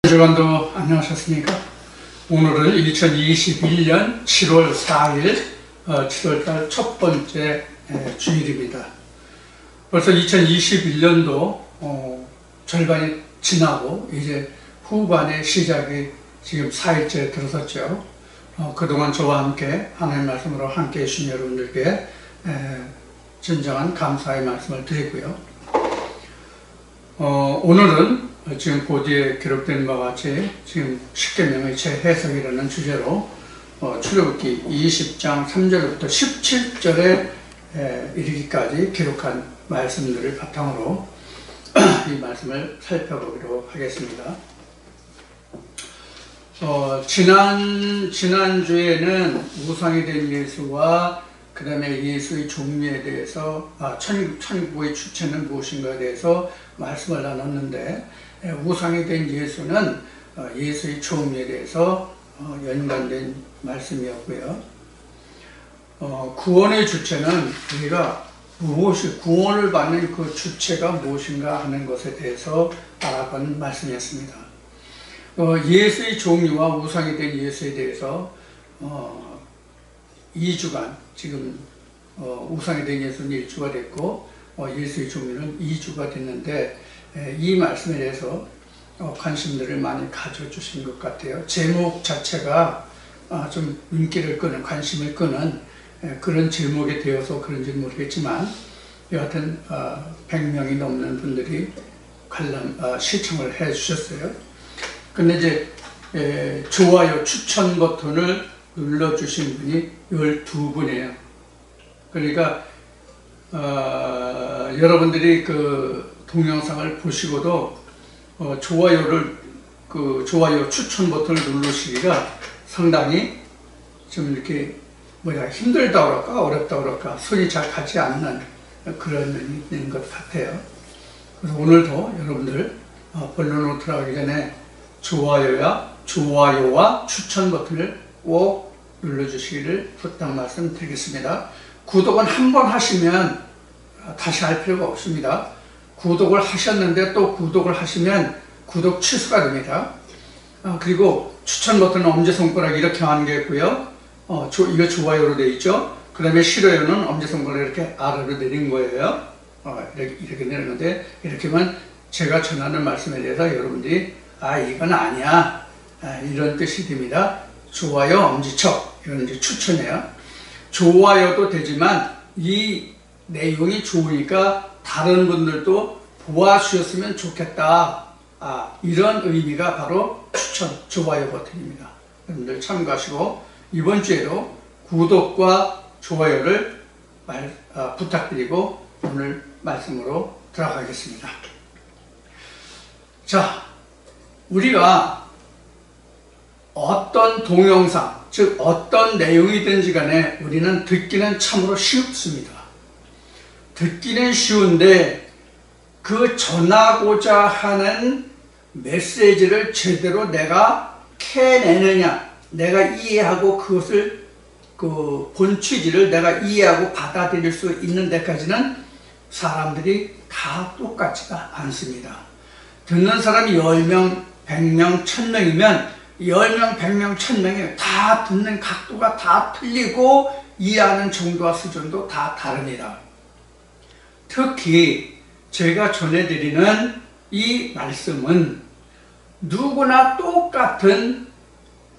주간도 안녕하셨습니까? 오늘은 2021년 7월 4일 7월달 첫 번째 주일입니다. 벌써 2021년도 절반이 지나고 이제 후반의 시작이 지금 4일째 들어섰죠. 그동안 저와 함께 하나님의 말씀으로 함께 해주신 여러분들께 진정한 감사의 말씀을 드리고요. 오늘은 지금 보디에 기록된 바와 같이 지금 십계명의 재해석이라는 주제로 출애굽기 20장 3절부터 17절에 이르기까지 기록한 말씀들을 바탕으로 이 말씀을 살펴보기로 하겠습니다. 지난주에는 우상이 된 예수와 그 다음에 예수의 종류에 대해서 천국의 주체는 무엇인가에 대해서 말씀을 나눴는데, 우상이 된 예수는 예수의 종류에 대해서 연관된 말씀이었고요. 구원의 주체는 우리가 구원을 받는 그 주체가 무엇인가 하는 것에 대해서 알아본 말씀이었습니다. 예수의 종류와 우상이 된 예수에 대해서 2주간 지금 우상이 된 예수는 1주가 됐고 예수의 종류는 2주가 됐는데, 이 말씀에 대해서 관심들을 많이 가져주신 것 같아요. 제목 자체가 좀 인기를 끄는, 관심을 끄는 그런 제목이 되어서 그런지는 모르겠지만, 여하튼 100명이 넘는 분들이 시청을 해 주셨어요. 근데 이제 좋아요, 추천 버튼을 눌러주신 분이 12분이에요. 그러니까 여러분들이 그 동영상을 보시고도 좋아요 추천 버튼을 누르시기가 상당히 좀 이렇게 힘들다 그럴까 어렵다 그럴까 손이 잘 가지 않는 그런 면이 있는 것 같아요. 그래서 오늘도 여러분들 본론으로 들어가기 전에 좋아요와 추천 버튼을 꼭 눌러주시기를 부탁 말씀드리겠습니다. 구독은 한 번 하시면 다시 할 필요가 없습니다. 구독을 하셨는데 또 구독을 하시면 구독 취소가 됩니다. 그리고 추천 버튼은 엄지손가락 이렇게 하는 게 있고요. 이거 좋아요로 되어 있죠. 그 다음에 싫어요는 엄지손가락 이렇게 아래로 내린 거예요. 이렇게 내리는데, 이렇게 하면 제가 전하는 말씀에 대해서 여러분들이 이건 아니야, 이런 뜻이 됩니다. 좋아요, 엄지척, 이건 이제 추천이에요. 좋아요도 되지만 이 내용이 좋으니까 다른 분들도 보아주셨으면 좋겠다, 이런 의미가 바로 추천, 좋아요 버튼입니다. 여러분들 참고하시고 이번 주에도 구독과 좋아요를 부탁드리고 오늘 말씀으로 들어가겠습니다. 자, 우리가 어떤 동영상, 즉 어떤 내용이든지 간에 우리는 듣기는 참으로 쉽습니다. 듣기는 쉬운데 그 전하고자 하는 메시지를 제대로 내가 캐내느냐, 내가 이해하고 그것을 그 본 취지를 내가 이해하고 받아들일 수 있는 데까지는 사람들이 다 똑같지가 않습니다. 듣는 사람이 10명, 100명, 1000명이면 10명, 100명, 1000명이 다 듣는 각도가 다 틀리고 이해하는 정도와 수준도 다 다릅니다. 특히 제가 전해드리는 이 말씀은 누구나 똑같은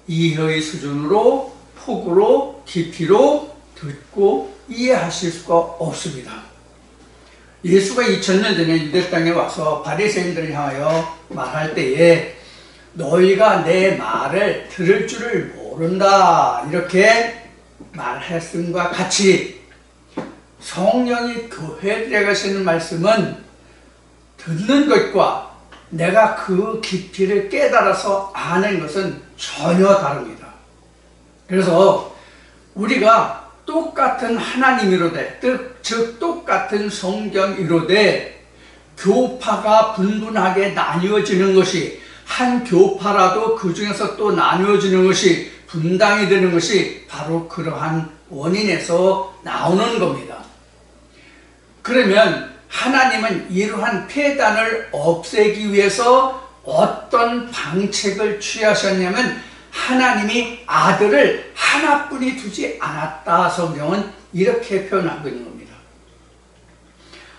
이해의 수준으로, 폭으로, 깊이로 듣고 이해하실 수가 없습니다. 예수가 2000년 전에 유대 땅에 와서 바리새인들을 향하여 말할 때에 너희가 내 말을 들을 줄을 모른다, 이렇게 말했음과 같이 성령이 교회들에 가시는 말씀은 듣는 것과 내가 그 깊이를 깨달아서 아는 것은 전혀 다릅니다. 그래서 우리가 똑같은 하나님이로되, 즉 똑같은 성경이로되 교파가 분분하게 나뉘어지는 것이, 한 교파라도 그 중에서 또 나뉘어지는 것이, 분당이 되는 것이 바로 그러한 원인에서 나오는 겁니다. 그러면 하나님은 이러한 폐단을 없애기 위해서 어떤 방책을 취하셨냐면 하나님이 아들을 하나뿐이 두지 않았다. 성경은 이렇게 표현하고 있는 겁니다.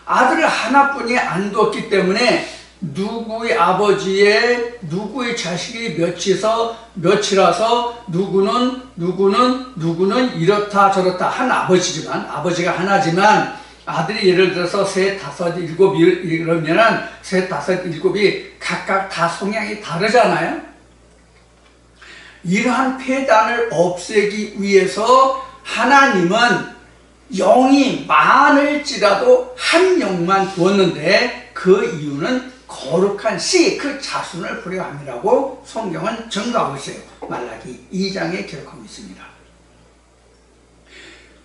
아들을 하나뿐이 안 두었기 때문에 누구의 아버지의 누구의 자식이 몇이라서 누구는 이렇다 저렇다 한 아버지지만, 아버지가 하나지만 아들이 예를 들어서 셋, 다섯, 일곱 이러면은 셋, 다섯, 일곱이 각각 다 성향이 다르잖아요. 이러한 폐단을 없애기 위해서 하나님은 영이 많을지라도 한 영만 두었는데 그 이유는 거룩한 씨, 그 자손을 부려 함이라고 성경은 증거하고 있어요. 말라기 2장에 기록하고 있습니다.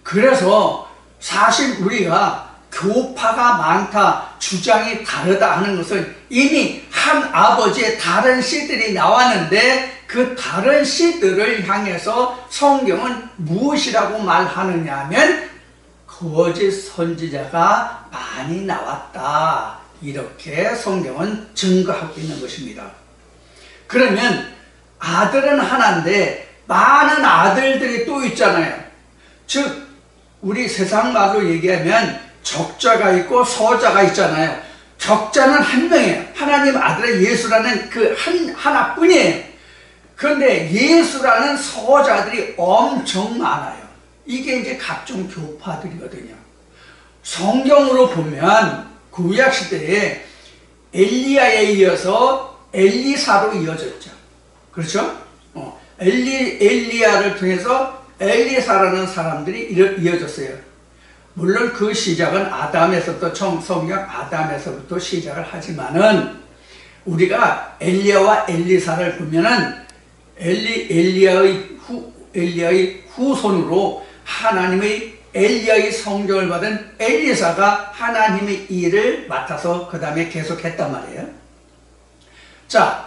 그래서 사실 우리가 교파가 많다, 주장이 다르다 하는 것은 이미 한 아버지의 다른 씨들이 나왔는데 그 다른 씨들을 향해서 성경은 무엇이라고 말하느냐 하면 거짓 선지자가 많이 나왔다. 이렇게 성경은 증거하고 있는 것입니다. 그러면 아들은 하나인데 많은 아들들이 또 있잖아요. 즉 우리 세상 말로 얘기하면 적자가 있고 서자가 있잖아요. 적자는 한 명이에요. 하나님 아들의 예수라는 그 하나뿐이에요. 그런데 예수라는 서자들이 엄청 많아요. 이게 이제 각종 교파들이거든요. 성경으로 보면 구약시대에 엘리야에 이어서 엘리사로 이어졌죠. 그렇죠? 엘리야를 통해서 엘리사라는 사람들이 이어졌어요. 물론 그 시작은 아담에서부터, 성경 아담에서부터 시작을 하지만은 우리가 엘리야와 엘리사를 보면은 엘리야의 후손으로 하나님의 엘리야의 성경을 받은 엘리사가 하나님의 일을 맡아서 그 다음에 계속했단 말이에요. 자,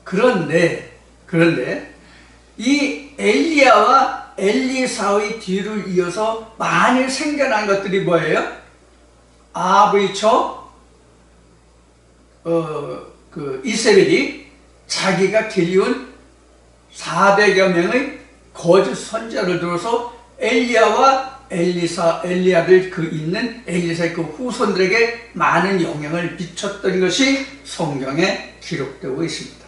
그런데 이 엘리야와 엘리사의 뒤를 이어서 많이 생겨난 것들이 뭐예요? 아합의 처 이세벨이 자기가 길리운 400여 명의 거짓 선지자를 들어서 엘리야와 엘리야를 있는 엘리사의 그 후손들에게 많은 영향을 미쳤던 것이 성경에 기록되고 있습니다.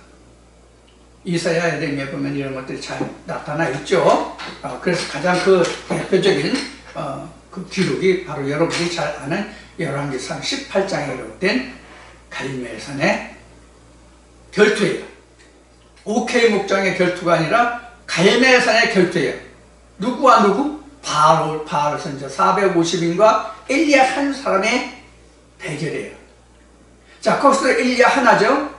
이사야, 에레미야 보면 이런 것들이 잘 나타나 있죠. 그래서 가장 그 대표적인 그 기록이 바로 여러분이 잘 아는 열왕기상 18장에 기록된 갈멜산의 결투예요. 오케이 목장의 결투가 아니라 갈멜산의 결투예요. 누구와 누구? 바알 선지자 450인과 엘리야 한 사람의 대결이에요. 자, 거기서 엘리야 하나죠.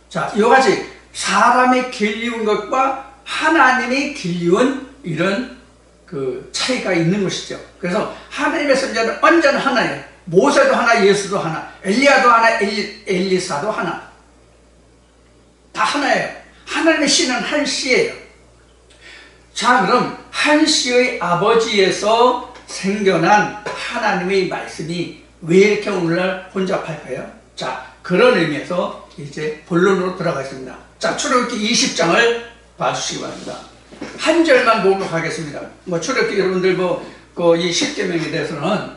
자, 이거같이 사람이 길리운 것과 하나님이 길리운 이런 그 차이가 있는 것이죠. 그래서 하나님의 선지자는 완전 하나예요. 모세도 하나, 예수도 하나, 엘리야도 하나, 엘리사도 하나. 다 하나예요. 하나님의 씨는 한 씨예요. 자, 그럼 한 씨의 아버지에서 생겨난 하나님의 말씀이 왜 이렇게 오늘날 혼잡할까요? 자, 그런 의미에서 이제 본론으로 들어가겠습니다. 자, 출애굽기 20장을 봐주시기 바랍니다. 한 절만 봉독하겠습니다. 출애굽기 여러분들 이 십계명에 대해서는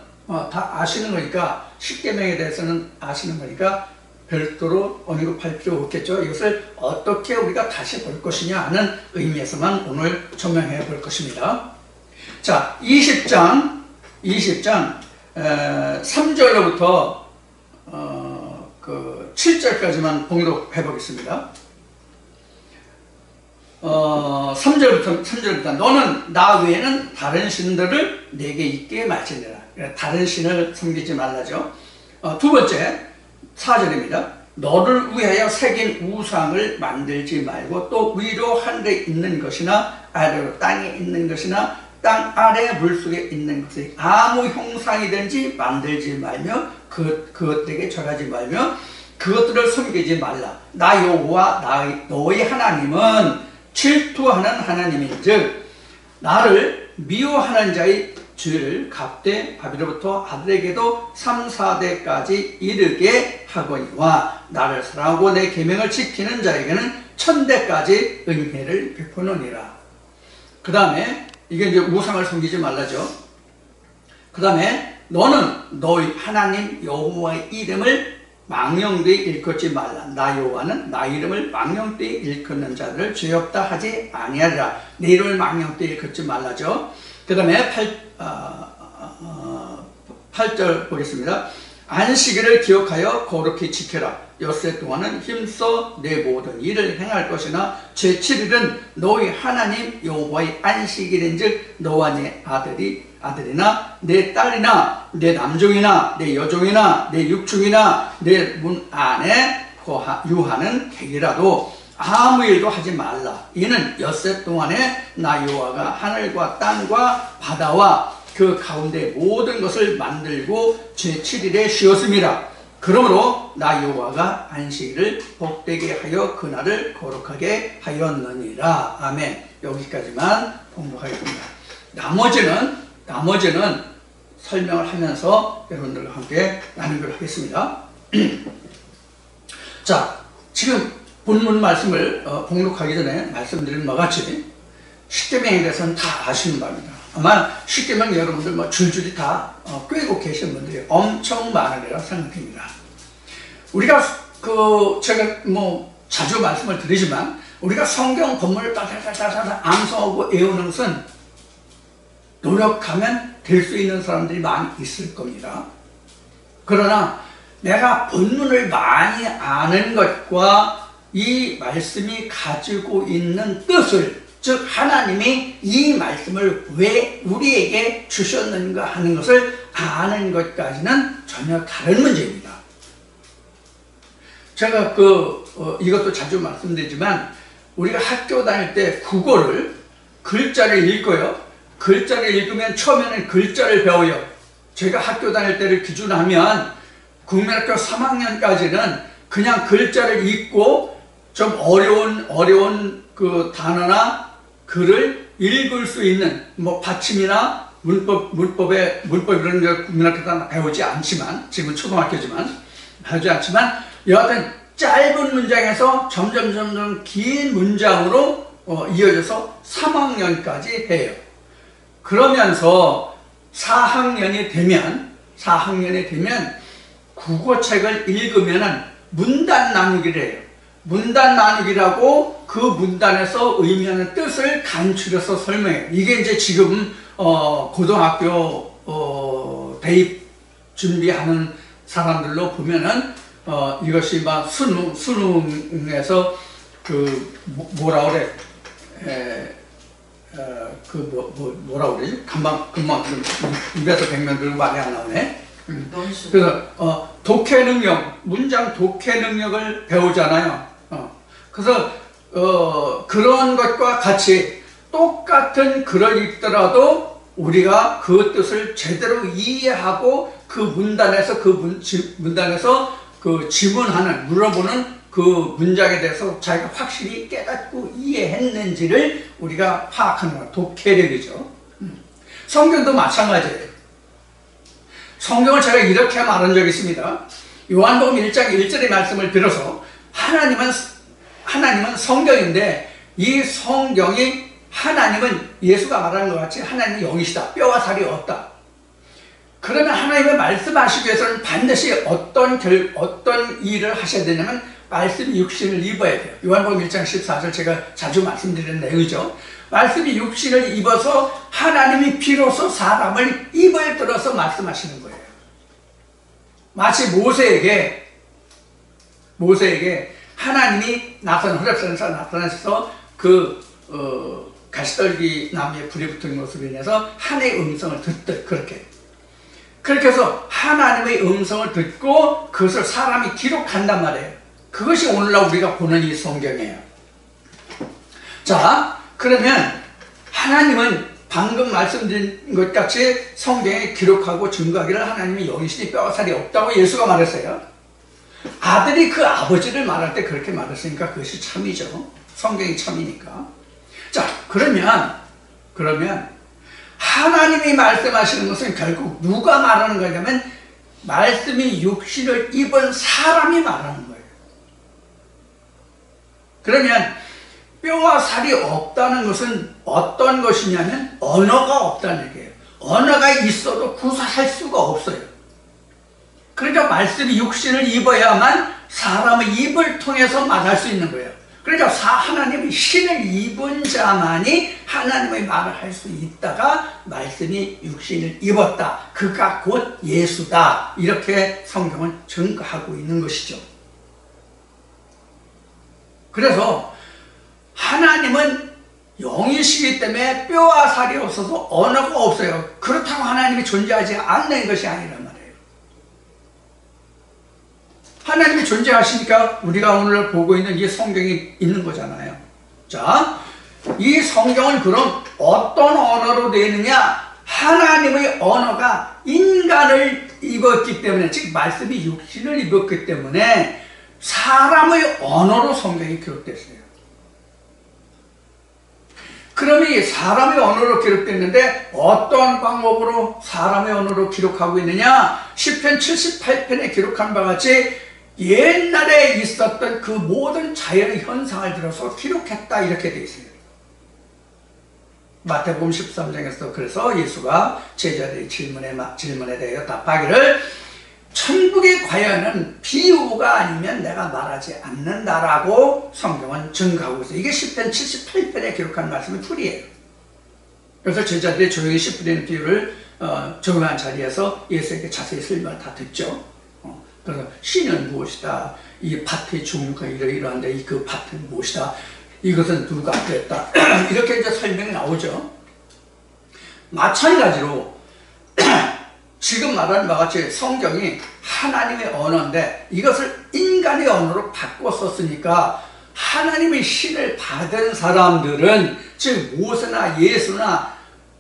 다 아시는 거니까, 십계명에 대해서는 아시는 거니까 별도로 언급할 필요 없겠죠. 이것을 어떻게 우리가 다시 볼 것이냐 하는 의미에서만 오늘 조명해 볼 것입니다. 자, 20장 3절로부터 7절까지만 봉독해 보겠습니다. 3절부터 너는 나 외에는 다른 신들을 내게 있게 말지니라. 다른 신을 섬기지 말라죠. 두 번째 4절입니다. 너를 위하여 새긴 우상을 만들지 말고 또 위로 하늘에 있는 것이나 아래로 땅에 있는 것이나 땅 아래 물속에 있는 것이 아무 형상이든지 만들지 말며 그것들에게 절하지 말며 그것들을 섬기지 말라. 나 여호와 너의 하나님은 질투하는 하나님인즉 나를 미워하는 자의 죄를 갚되 아비로부터 아들에게도 3, 4대까지 이르게 하거니와 나를 사랑하고 내 계명을 지키는 자에게는 1000대까지 은혜를 베푸느니라. 그 다음에 이게 이제 우상을 섬기지 말라죠. 그 다음에 너는 너희 하나님 여호와의 이름을 망령되이 일컫지 말라. 나 여호와는 나 이름을 망령되이 일컫는 자들을 죄 없다 하지 아니하리라. 내 이름을 망령되이 일컫지 말라죠. 그 다음에 8절 보겠습니다. 안식일을 기억하여 거룩히 지켜라. 엿새 동안은 힘써 내 모든 일을 행할 것이나 제7일은 너희 하나님 여호와의 안식일인즉 너와 내 아들이나 내 딸이나 내 남종이나 내 여종이나 내 육중이나 내 문 안에 유하는 객이라도 아무 일도 하지 말라. 이는 엿새 동안에 나 여호와가 하늘과 땅과 바다와 그 가운데 모든 것을 만들고 제7일에 쉬었음이라. 그러므로 나 여호와가 안식일을 복되게 하여 그날을 거룩하게 하였느니라. 아멘. 여기까지만 공부하겠습니다. 나머지는 설명을 하면서 여러분들과 함께 나누기로 하겠습니다. 자, 지금 본문 말씀을 봉독하기 전에 말씀드린 것 같이 십계명에 대해서는 다 아시는 바입니다. 아마 십계명 여러분들 줄줄이 다 꿰고 계신 분들이 엄청 많을 거라 생각합니다. 우리가 제가 자주 말씀을 드리지만 우리가 성경 본문을 따다다다다 암송하고 외우는 것은 노력하면 될 수 있는 사람들이 많이 있을 겁니다. 그러나 내가 본문을 많이 아는 것과 이 말씀이 가지고 있는 뜻을, 즉 하나님이 이 말씀을 왜 우리에게 주셨는가 하는 것을 아는 것까지는 전혀 다른 문제입니다. 제가 이것도 자주 말씀드리지만 우리가 학교 다닐 때 국어를 글자를 읽어요. 글자를 읽으면 처음에는 글자를 배워요. 제가 학교 다닐 때를 기준하면 국민학교 3학년까지는 그냥 글자를 읽고 좀 어려운 그 단어나 글을 읽을 수 있는 받침이나 문법 이런 거 국민학교 때 배우지 않지만, 지금 초등학교지만 배우지 않지만 여하튼 짧은 문장에서 점점 긴 문장으로 이어져서 3학년까지 해요. 그러면서 4학년이 되면 국어책을 읽으면은 문단 나누기를 해요. 문단 나누기라고 그 문단에서 의미하는 뜻을 간추려서 설명해요. 이게 이제 지금 고등학교 대입 준비하는 사람들로 보면은 이것이 막 수능에서 뭐라 그래? 뭐라 그러지? 금방 입에서 백면 들고 말이 안 나오네. 그래서 독해 능력, 문장 독해 능력을 배우잖아요. 그래서 그런 것과 같이 똑같은 글을 읽더라도 우리가 그 뜻을 제대로 이해하고 그 문단에서 질문하는, 물어보는 그 문장에 대해서 자기가 확실히 깨닫고 이해했는지를 우리가 파악하는 것, 독해력이죠. 성경도 마찬가지예요. 성경을 제가 이렇게 말한 적이 있습니다. 요한복음 1장 1절의 말씀을 빌어서 하나님은 성경인데 이 성경이 하나님은 예수가 말하는 것 같이 하나님은 영이시다. 뼈와 살이 없다. 그러면 하나님의 말씀하시기 위해서는 반드시 어떤 일을 하셔야 되냐면 말씀이 육신을 입어야 돼요. 요한복음 1장 14절 제가 자주 말씀드리는 내용이죠. 말씀이 육신을 입어서 하나님이 비로소 사람을 입을 들어서 말씀하시는 거예요. 마치 모세에게 하나님이 호렙산에서 나타나셔서 가시떨기 나무에 불이 붙은 것으로 인해서 하나님의 음성을 듣듯 그렇게 해서 하나님의 음성을 듣고 그것을 사람이 기록한단 말이에요. 그것이 오늘날 우리가 보는 이 성경이에요. 자, 그러면 하나님은 방금 말씀드린 것 같이 성경에 기록하고 증거하기를 하나님이 영이시니 뼈와 살이 없다고 예수가 말했어요. 아들이 그 아버지를 말할 때 그렇게 말했으니까 그것이 참이죠. 성경이 참이니까. 자, 그러면 하나님이 말씀하시는 것은 결국 누가 말하는 거냐면 말씀이 육신을 입은 사람이 말하는 거예요. 그러면 뼈와 살이 없다는 것은 어떤 것이냐면 언어가 없다는 얘기예요. 언어가 있어도 구사할 수가 없어요. 그러니까 말씀이 육신을 입어야만 사람의 입을 통해서 말할 수 있는 거예요. 그러니까 하나님이 신을 입은 자만이 하나님의 말을 할 수 있다가 말씀이 육신을 입었다. 그가 곧 예수다. 이렇게 성경은 증거하고 있는 것이죠. 그래서 하나님은 영이시기 때문에 뼈와 살이 없어서 언어가 없어요. 그렇다고 하나님이 존재하지 않는 것이 아니란 말이에요. 하나님이 존재하시니까 우리가 오늘 보고 있는 이 성경이 있는 거잖아요. 자, 이 성경은 그럼 어떤 언어로 되어 있느냐? 하나님의 언어가 인간을 입었기 때문에, 즉 말씀이 육신을 입었기 때문에 사람의 언어로 성경이 기록됐어요. 그러면 이 사람의 언어로 기록됐는데 어떤 방법으로 사람의 언어로 기록하고 있느냐? 시편 78편에 기록한 바와 같이 옛날에 있었던 그 모든 자연의 현상을 들어서 기록했다 이렇게 되어 있어요. 마태복음 13장에서 그래서 예수가 제자들의 질문에 대하여 답하기를 천국의 과연은 비유가 아니면 내가 말하지 않는다라고 성경은 증거하고 있어요. 이게 시편 78편에 기록한 말씀의 풀이에요. 그래서 제자들이 조용히 씨 뿌리는 비유를 조용한 자리에서 예수에게 자세히 설명을 다 듣죠. 그래서 씨는 무엇이다, 이 밭의 종류가 이러이러한데 그 밭은 무엇이다, 이것은 누가 그랬다 이렇게 이제 설명이 나오죠. 마찬가지로 지금 말하는 바와 같이 성경이 하나님의 언어인데 이것을 인간의 언어로 바꿔 썼으니까 하나님의 신을 받은 사람들은, 즉 모세나 예수나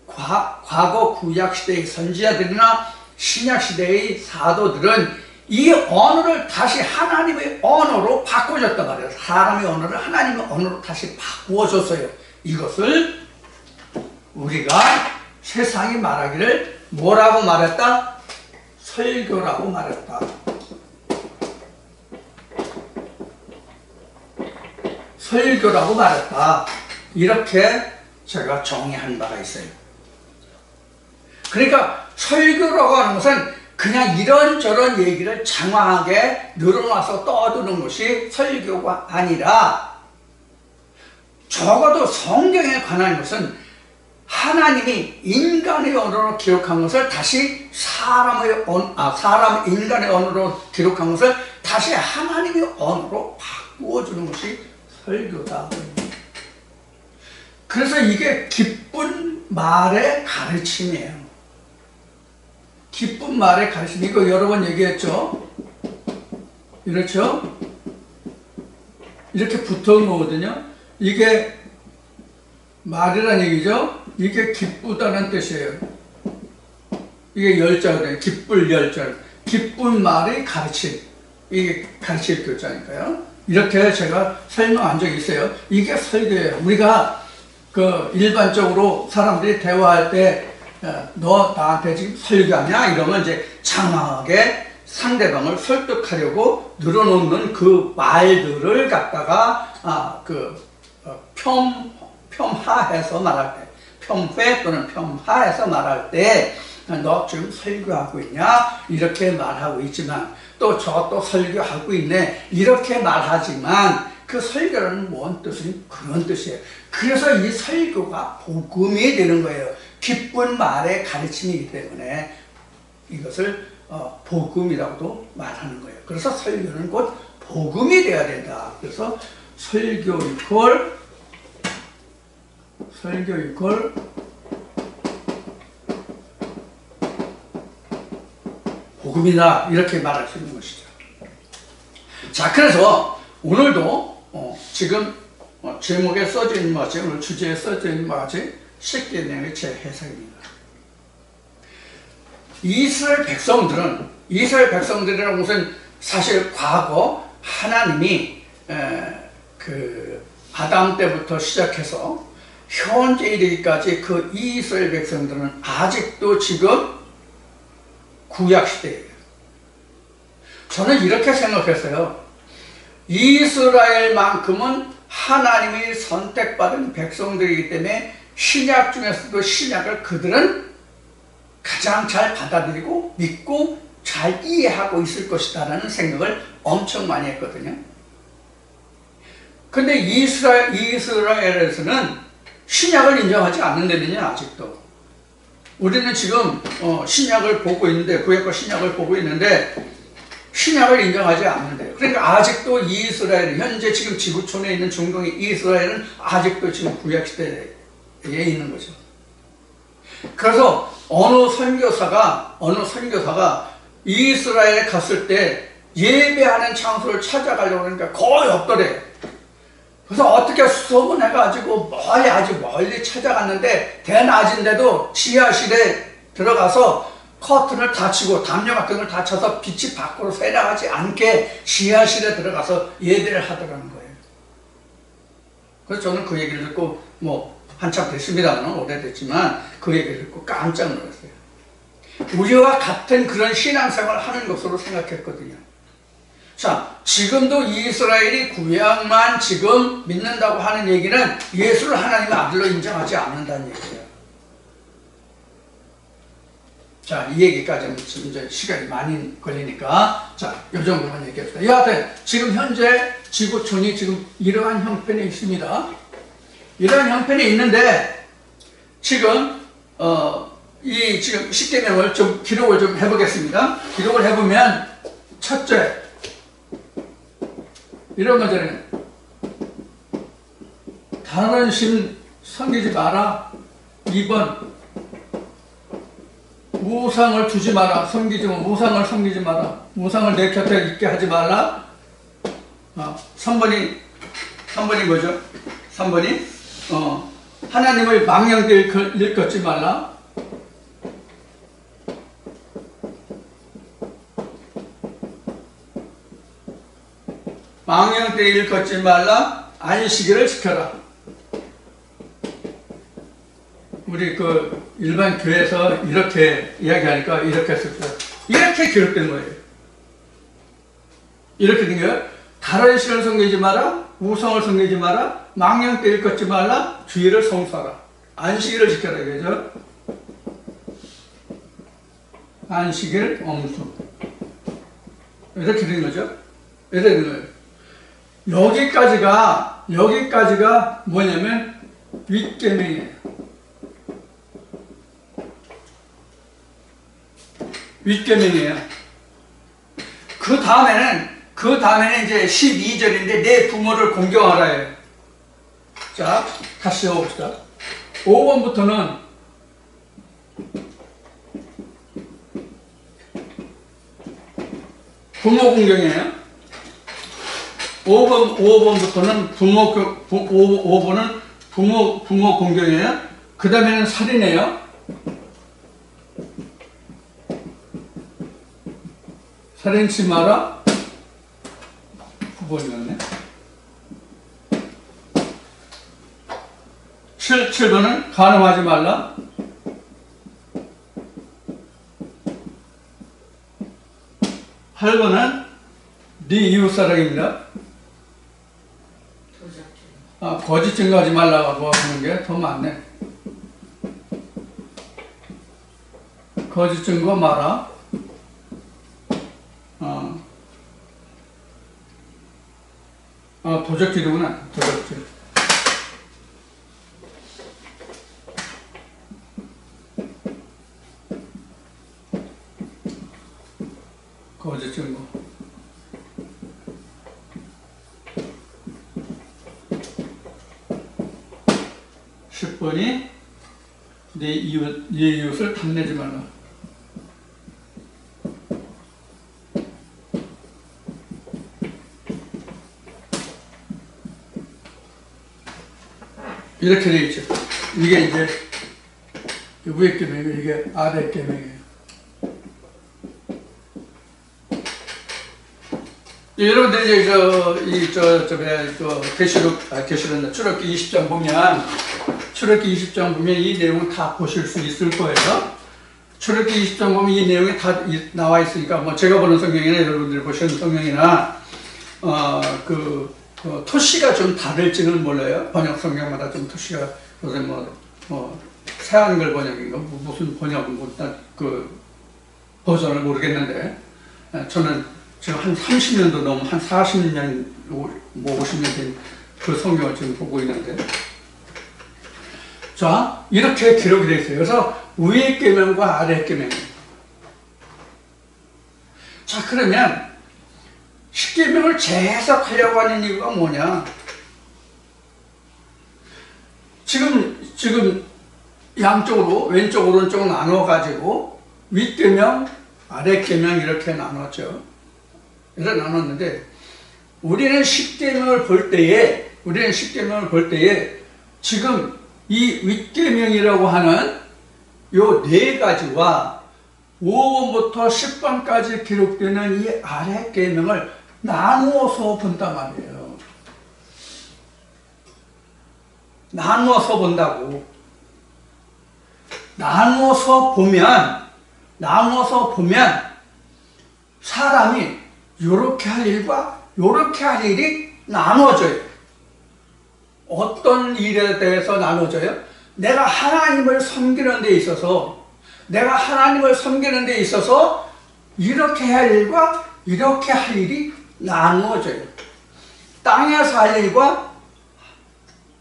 과거 구약시대의 선지자들이나 신약시대의 사도들은 이 언어를 다시 하나님의 언어로 바꿔줬단 말이에요. 사람의 언어를 하나님의 언어로 다시 바꾸어줬어요. 이것을 우리가 세상이 말하기를 뭐라고 말했다? 설교라고 말했다. 설교라고 말했다. 이렇게 제가 정의한 바가 있어요. 그러니까 설교라고 하는 것은 그냥 이런저런 얘기를 장황하게 늘어놔서 떠드는 것이 설교가 아니라, 적어도 성경에 관한 것은 하나님이 인간의 언어로 기록한 것을 다시 인간의 언어로 기록한 것을 다시 하나님의 언어로 바꾸어주는 것이 설교다. 그래서 이게 기쁜 말의 가르침이에요. 기쁜 말의 가르침, 이거 여러 번 얘기했죠. 이렇죠? 이렇게 붙어 놓거든요. 이게 말이란 얘기죠. 이게 기쁘다는 뜻이에요. 이게 열자거든요. 기쁠 열자. 기쁜 말의 가르침. 이게 가르칠 교자니까요. 이렇게 제가 설명한 적이 있어요. 이게 설교예요. 우리가 일반적으로 사람들이 대화할 때 너 나한테 지금 설교하냐? 이러면 이제 장황하게 상대방을 설득하려고 늘어놓는 그 말들을 갖다가 폄하해서 말할 때, 폄훼 또는 폄하해서 말할 때 너 지금 설교하고 있냐? 이렇게 말하고 있지만, 또 저 설교하고 있네 이렇게 말하지만 그 설교라는 뭔 뜻은 그런 뜻이에요. 그래서 이 설교가 복음이 되는 거예요. 기쁜 말의 가르침이기 때문에 이것을 복음이라고도 말하는 거예요. 그래서 설교는 곧 복음이 되어야 된다. 그래서 설교 이퀄 복음이다, 이렇게 말할 수 있는 것이죠. 자, 그래서 오늘도 지금 제목에 써져 있는 것 같이, 오늘 주제에 써져 있는 것 같이 쉽게 내용의 제 해석입니다. 이스라엘 백성들이라는 것은 사실 과거 하나님이 아담 때부터 시작해서 현재 이르기까지 그 이스라엘 백성들은 아직도 지금 구약시대예요. 저는 이렇게 생각했어요. 이스라엘만큼은 하나님이 선택받은 백성들이기 때문에 신약 중에서도 신약을 그들은 가장 잘 받아들이고 믿고 잘 이해하고 있을 것이다 라는 생각을 엄청 많이 했거든요. 근데 이스라엘에서는 신약을 인정하지 않는다면요, 아직도. 우리는 지금 신약을 보고 있는데, 구약과 신약을 보고 있는데 신약을 인정하지 않는데요. 그러니까 아직도 이스라엘, 현재 지금 지구촌에 있는 중동의 이스라엘은 아직도 지금 구약시대에 있는 거죠. 그래서 어느 선교사가 이스라엘에 갔을 때 예배하는 장소를 찾아가려고 하니까 거의 없더래. 그래서 어떻게 수소문해가지고 아주 멀리 찾아갔는데 대낮인데도 지하실에 들어가서 커튼을 닫히고 담요 같은 걸 닫혀서 빛이 밖으로 새나가지 않게 지하실에 들어가서 예배를 하더라는 거예요. 그래서 저는 그 얘기를 듣고 한참 됐습니다만 오래됐지만 그 얘기를 듣고 깜짝 놀랐어요. 우리와 같은 그런 신앙생활을 하는 것으로 생각했거든요. 자, 지금도 이스라엘이 구약만 지금 믿는다고 하는 얘기는 예수를 하나님의 아들로 인정하지 않는다는 얘기예요. 자, 이 얘기까지는 지금 이제 시간이 많이 걸리니까 자, 이 정도만 얘기합시다. 여하튼 지금 현재 지구촌이 지금 이러한 형편에 있습니다. 이러한 형편에 있는데 지금 지금 십계명을 좀 기록을 좀 해보겠습니다. 기록을 해보면 첫째 이런 거잖아요. 다른 신 섬기지 마라. 2번 우상을 두지 마라. 우상을 섬기지 마라. 우상을 내 곁에 있게 하지 말라. 3번이 뭐죠? 3번이 하나님의 망령들 일컫지 말라. 망령들 일컫지 말라. 안식일을 지켜라. 우리 일반 교회에서 이렇게 이야기하니까 이렇게 했을 때 이렇게 기록된 거예요. 이렇게 된 거예요. 다른 신을 섬기지 마라. 우상을 섬기지 마라. 망령 때 일컫지 말라. 주일을 성수하라. 안식일을 지켜라 이거죠. 안식일 엄수 이렇게 된 거죠. 이렇게 된 거예요. 여기까지가 뭐냐면 윗계명이에요. 윗계명이에요. 그 다음에는 이제 12절인데 내 부모를 공경하라예요. 자, 다시 해봅시다. 5번부터는 부모 공경이에요. 5번부터는 부모 공경이에요. 그 다음에는 살인이에요. 살인치 마라. 9번이었네. 7번은 간음하지 말라. 8번은 네 이웃사랑입니다. 거짓 증거하지 말라고 하는 게 더 많네. 거짓 증거 마라. 도적질이구나. 도적질. 거짓 증거. (10번이) 네 이웃을 탐내지 말라. 이렇게 되어 있죠. 이게 이제 위에 계명이고 이게 아래 계명이에요. 여러분들 이제 출애굽기 20장 보면 출애굽기 20장 보면 이 내용은 다 보실 수 있을 거예요. 출애굽기 20장 보면 이 내용이 다 나와 있으니까 뭐 제가 보는 성경이나 여러분들이 보시는 성경이나 토시가 좀 다를지는 몰라요. 번역 성경마다 좀 토시가 요새 새 한글 번역인가 무슨 번역 그 버전을 모르겠는데 저는 지금 한 30년도 넘은 한 40년 뭐 50년 된 그 성경을 지금 보고 있는데 자 이렇게 기록이 되어 있어요. 그래서 위의 계명과 아래의 계명. 자 그러면 십계명을 재해석하려고 하는 이유가 뭐냐? 지금 양쪽으로 왼쪽 오른쪽 나눠 가지고 윗계명 아랫계명 이렇게 나눴죠. 이렇게 나눴는데 우리는 십계명을 볼 때에 지금 이 윗계명이라고 하는 요 네 가지와 5번부터 10번까지 기록되는 이 아랫계명을 나누어서 본단 말이에요. 나누어서 본다고. 나누어서 보면 사람이 요렇게 할 일과 요렇게 할 일이 나눠져요. 어떤 일에 대해서 나눠져요? 내가 하나님을 섬기는 데 있어서 이렇게 할 일과 이렇게 할 일이 나누어져요. 땅에서 할 일과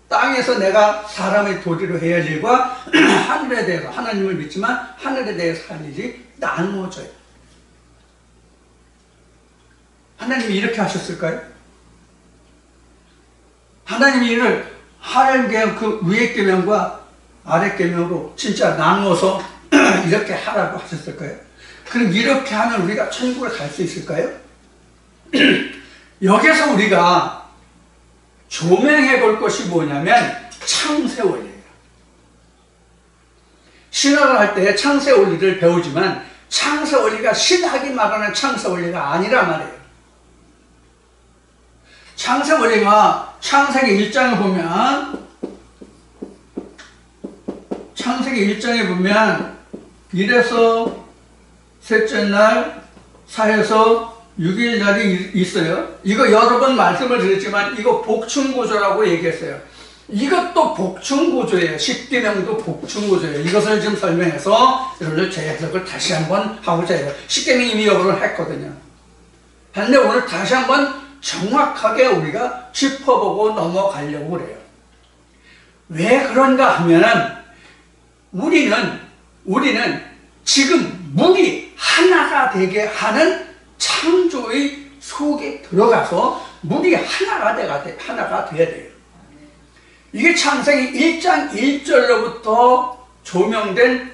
땅에서 내가 사람의 도리로 해야 할 일과 하늘에 대해서 하나님을 믿지만 하늘에 대해서 할 일이 나누어져요. 하나님이 이렇게 하셨을까요? 하나님이 이를 하나님의 그 위의 계명과 아래 계명으로 진짜 나누어서 이렇게 하라고 하셨을까요? 그럼 이렇게 하면 우리가 천국을 갈 수 있을까요? 여기서 우리가 조명해 볼 것이 뭐냐면 창세 원리예요. 신학을 할 때 창세 원리를 배우지만 창세 원리가 신학이 말하는 창세 원리가 아니란 말이에요. 창세 원리가 창세기 1장에 보면 이래서 셋째 날 사해서 6일 날이 있어요. 이거 여러 번 말씀을 드렸지만 이거 복충구조라고 얘기했어요. 이것도 복충구조예요. 십계명도 복충구조예요. 이것을 지금 설명해서 여러분들 제 해석을 다시 한번 하고자 해요. 십계명 이미 여러분을 했거든요. 그런데 오늘 다시 한번 정확하게 우리가 짚어보고 넘어가려고 그래요. 왜 그런가 하면은 우리는 지금 물이 하나가 되게 하는 창조의 속에 들어가서 물이 하나가 돼야 돼요. 이게 창세기 1장 1절로부터 조명된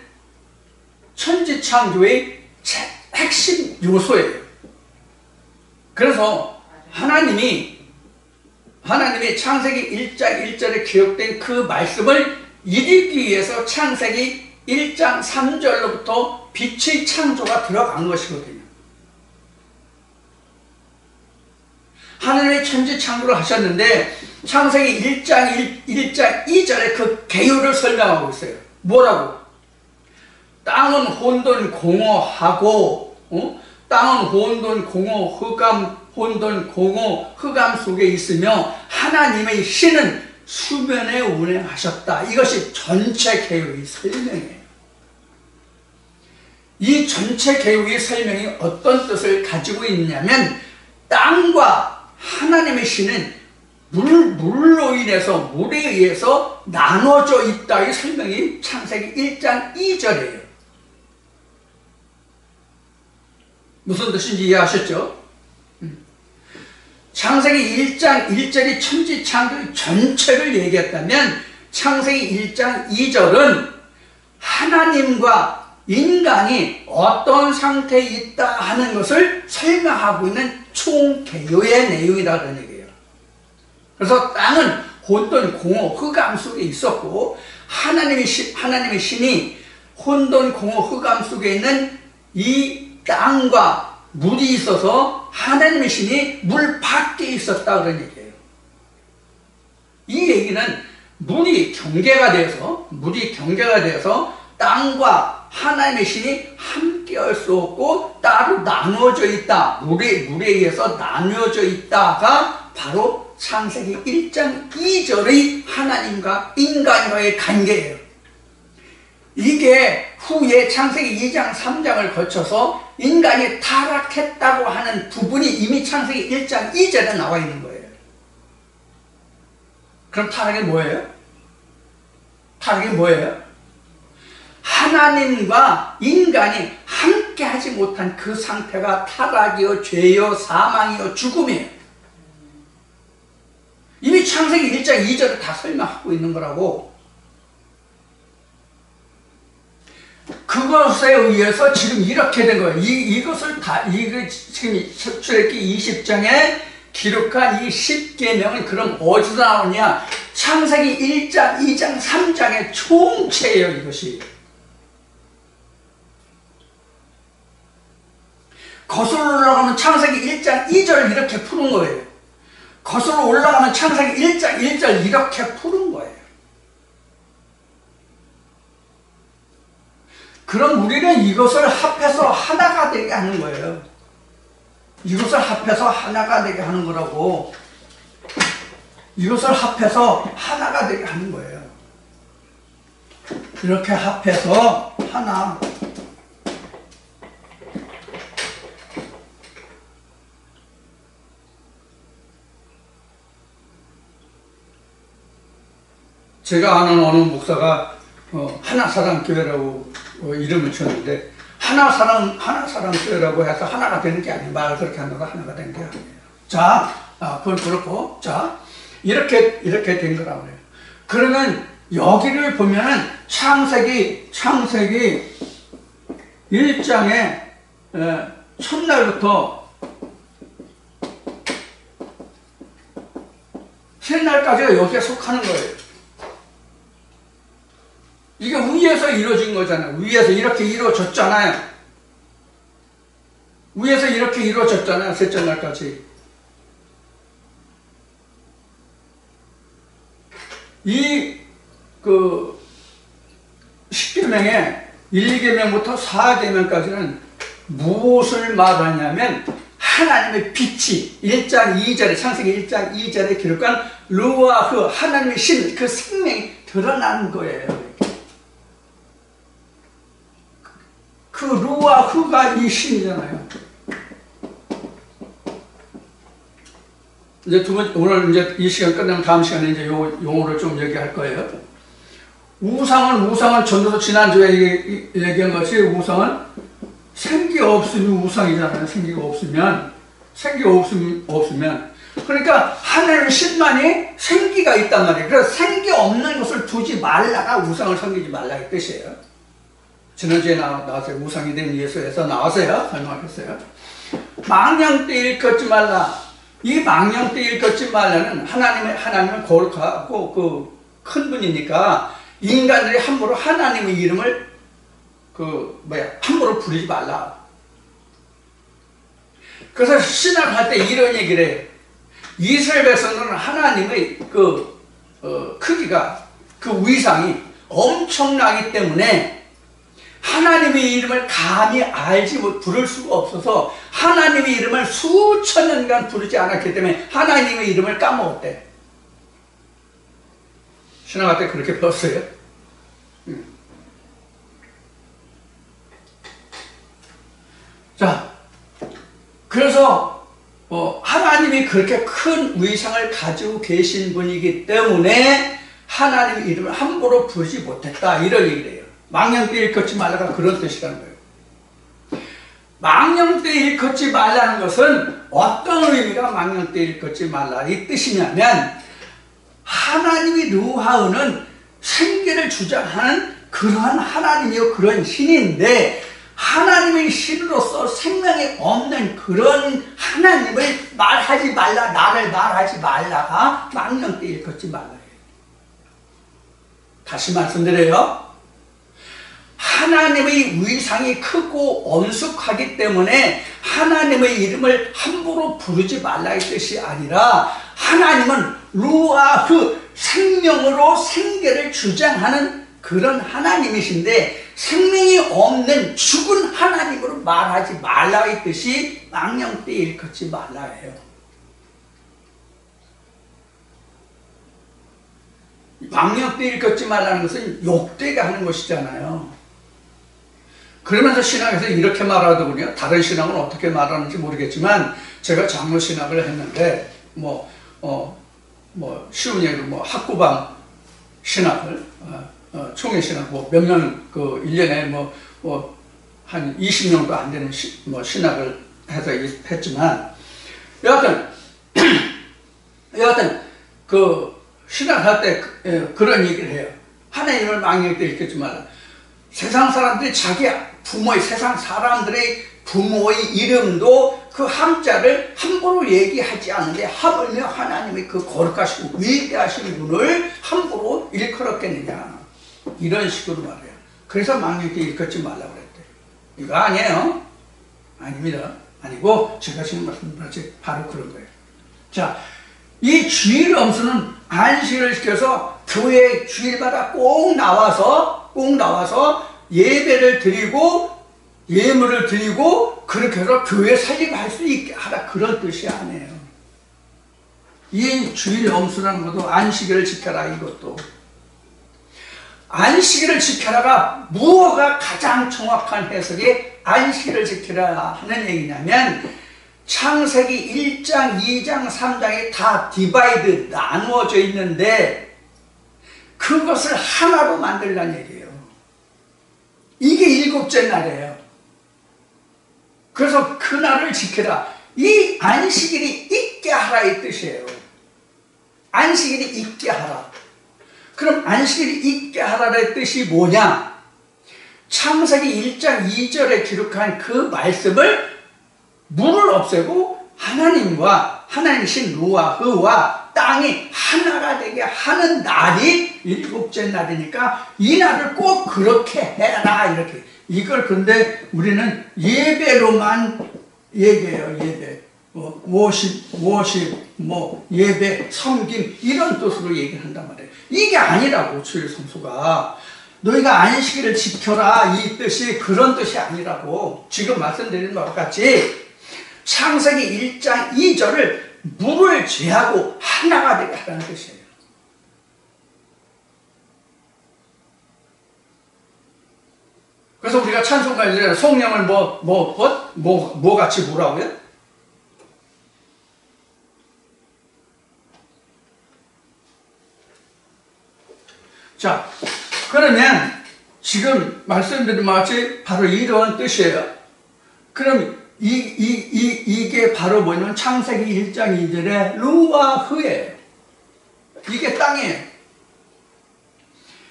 천지창조의 핵심 요소예요. 그래서 하나님이 창세기 1장 1절에 기록된 그 말씀을 이루기 위해서 창세기 1장 3절로부터 빛의 창조가 들어간 것이거든요. 하나님의 천지 창조를 하셨는데 창세기 1장 2절에 그 개요를 설명하고 있어요. 뭐라고? 땅은 혼돈 공허하고 땅은 혼돈 공허 혼돈 공허 흑암 속에 있으며 하나님의 신은 수면에 운행하셨다. 이것이 전체 개요의 설명이에요. 이 전체 개요의 설명이 어떤 뜻을 가지고 있냐면 땅과 하나님의 신은 물로 인해서 물에 의해서 나눠져 있다. 이 설명이 창세기 1장 2절이에요. 무슨 뜻인지 이해하셨죠? 창세기 1장 1절이 천지창조의 전체를 얘기했다면 창세기 1장 2절은 하나님과 인간이 어떤 상태에 있다 하는 것을 설명하고 있는 총개요의 내용이라는 얘기예요. 그래서 땅은 혼돈, 공허, 흑암 속에 있었고 하나님의 신이 혼돈, 공허, 흑암 속에 있는 이 땅과 물이 있어서 하나님의 신이 물 밖에 있었다 그런 얘기예요. 이 얘기는 물이 경계가 되어서 땅과 하나님의 신이 함께할 수 없고 따로 나누어져 있다. 물에 의해서 나누어져 있다가 바로 창세기 1장 2절의 하나님과 인간과의 관계예요. 이게 후에 창세기 2장 3장을 거쳐서 인간이 타락했다고 하는 부분이 이미 창세기 1장 2절에 나와 있는 거예요. 그럼 타락이 뭐예요? 하나님과 인간이 함께하지 못한 그 상태가 타락이요, 죄요, 사망이요, 죽음이에요. 이미 창세기 1장 2절을 다 설명하고 있는 거라고. 그것에 의해서 지금 이렇게 된 거예요. 이것을 지금 출애굽기 20장에 기록한 이 10계명은 그럼 어디서 나오냐? 창세기 1장, 2장, 3장의 총체예요, 이것이. 거슬러 올라가면 창세기 1장 2절 이렇게 푸는 거예요. 거슬러 올라가면 창세기 1장 1절 이렇게 푸는 거예요. 그럼 우리는 이것을 합해서 하나가 되게 하는 거예요. 이것을 합해서 하나가 되게 하는 거라고. 이것을 합해서 하나가 되게 하는 거예요. 이렇게 합해서 하나. 제가 아는 어느 목사가 하나사랑교회라고 이름을 쳤는데 하나사랑교회라고 해서 하나가 되는 게 아니에요. 말을 그렇게 한다고 하나가 되는 게 아니에요. 자, 그건 그렇고, 자, 이렇게 된 거라고 그래요. 그러면 여기를 보면은 창세기 1장에 첫날부터 셋날까지가 여기에 속하는 거예요. 이게 위에서 이루어진 거잖아요. 위에서 이렇게 이루어졌잖아요. 셋째 날까지. 이 10계명에 1, 2계명부터 4계명까지는 무엇을 말하냐면 하나님의 빛이 1장 2절에 창세기 1장 2절에 기록한 루아흐 하나님의 신, 그 생명이 드러나는 거예요. 그 루아흐가 이 신이잖아요. 이제 오늘 이제 이 시간 끝나면 다음 시간에 이제 용어를 좀 얘기할 거예요. 우상은 전도서 지난주에 얘기한 것이 우상은 생기 없으면 우상이잖아요. 생기가 없으면. 그러니까 하나님의 신만이 생기가 있단 말이에요. 그래서 생기 없는 것을 두지 말라가 우상을 섬기지 말라 이 뜻이에요. 지난주에 나왔어요. 우상이 된 예수에서 나왔어요. 설명했어요. 망령 때 일컫지 말라. 이 망령 때 일컫지 말라는 하나님은 거룩하고 큰 분이니까 인간들이 함부로 하나님의 이름을 함부로 부르지 말라. 그래서 신학할 때 이런 얘기를 해요. 이스라엘 백성들은 하나님의 크기가, 그 위상이 엄청나기 때문에 하나님의 이름을 감히 부를 수가 없어서 하나님의 이름을 수천 년간 부르지 않았기 때문에 하나님의 이름을 까먹었대. 신학할 때 그렇게 배웠어요. 자, 그래서 하나님이 그렇게 큰 위상을 가지고 계신 분이기 때문에 하나님의 이름을 함부로 부르지 못했다, 이런 얘기를 해요. 망령 때 일컫지 말라가 그런 뜻이라는 거예요. 망령 때 일컫지 말라는 것은 어떤 의미가 망령 때 일걷지 말라 이 뜻이냐면, 하나님이 루하우는 생계를 주장하는 그러한 하나님이요 그런 신인데, 하나님의 신으로서 생명이 없는 그런 하나님을 말하지 말라, 나를 말하지 말라가 망령 때 일걷지 말라예요. 다시 말씀드려요. 하나님의 위상이 크고 엄숙하기 때문에 하나님의 이름을 함부로 부르지 말라의 뜻이 아니라, 하나님은 루아흐, 생명으로 생계를 주장하는 그런 하나님이신데 생명이 없는 죽은 하나님으로 말하지 말라 했듯이 망령되이 일컫지 말라 해요. 망령되이 일컫지 말라는 것은 욕되게 하는 것이잖아요. 그러면서 신학에서 이렇게 말하더군요. 다른 신학은 어떻게 말하는지 모르겠지만 제가 장로 신학을 했는데 쉬운 얘기로 학구방 신학을 총회 신학 몇 년 그 1년에 한 20년도 안 되는 신학을 해서 했지만 여하튼 그 신학할 때 그런 얘기를 해요. 하나님을 망령되이 일컫지 말라. 세상 사람들이 세상 사람들의 부모의 이름도 그 함자를 함부로 얘기하지 않는데 하물며 하나님의 그 거룩하시고 위대하신 분을 함부로 일컬었겠느냐. 이런 식으로 말해요. 그래서 망령되이 일컫지 말라고 그랬대. 이거 아니에요. 아닙니다. 아니고 제가 지금 말씀드린 바로 그런 거예요. 자, 이 주일 엄수는 안식을 시켜서 교회 주일마다 꼭 나와서 예배를 드리고 예물을 드리고 그렇게 해서 교회 살림을 할 수 있게 하라, 그런 뜻이 아니에요. 이 주일 엄수라는 것도 안식일을 지켜라, 이것도. 안식일을 지켜라가 무엇가 가장 정확한 해석이 안식일을 지켜라 하는 얘기냐면 창세기 1장, 2장, 3장이 다 디바이드, 나누어져 있는데 그것을 하나로 만들라는 얘기예요. 이게 일곱째 날이에요. 그래서 그 날을 지켜라. 이 안식일이 있게 하라 이 뜻이에요. 안식일이 있게 하라. 그럼 안식일이 있게 하라의 뜻이 뭐냐? 창세기 1장 2절에 기록한 그 말씀을 물을 없애고 하나님이신 루아흐와 땅이 하나가 되게 하는 날이 일곱째 날이니까 이 날을 꼭 그렇게 해라, 이렇게. 이걸 근데 우리는 예배로만 얘기해요. 예배, 워십, 예배, 섬김 이런 뜻으로 얘기를 한단 말이에요. 이게 아니라고. 주일 성수가 너희가 안식일을 지켜라 이 뜻이 그런 뜻이 아니라고. 지금 말씀드린 바와 같이 창세기 1장 2절을 물을 제하고 하나가 되게 하라는 뜻이에요. 그래서 우리가 찬송가에 성령을 뭐 같이 뭐라고요? 자, 그러면 지금 말씀드린 것 같이 바로 이런 뜻이에요. 그럼 이게 바로 뭐냐면 창세기 1장 2절에 루아흐예요. 이게 땅이에요.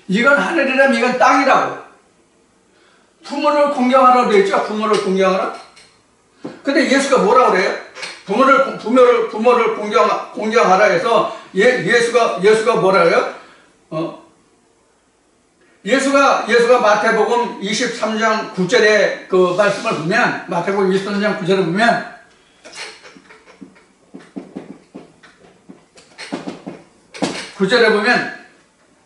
이건 하늘이라면 이건 땅이라고. 부모를 공경하라고 되어있죠. 부모를 공경하라. 근데 예수가 뭐라고 그래요? 부모를 공경하라 해서 예수가 뭐라 그래요? 예수가 마태복음 23장 9절에 그 말씀을 보면, 마태복음 23장 9절을 보면,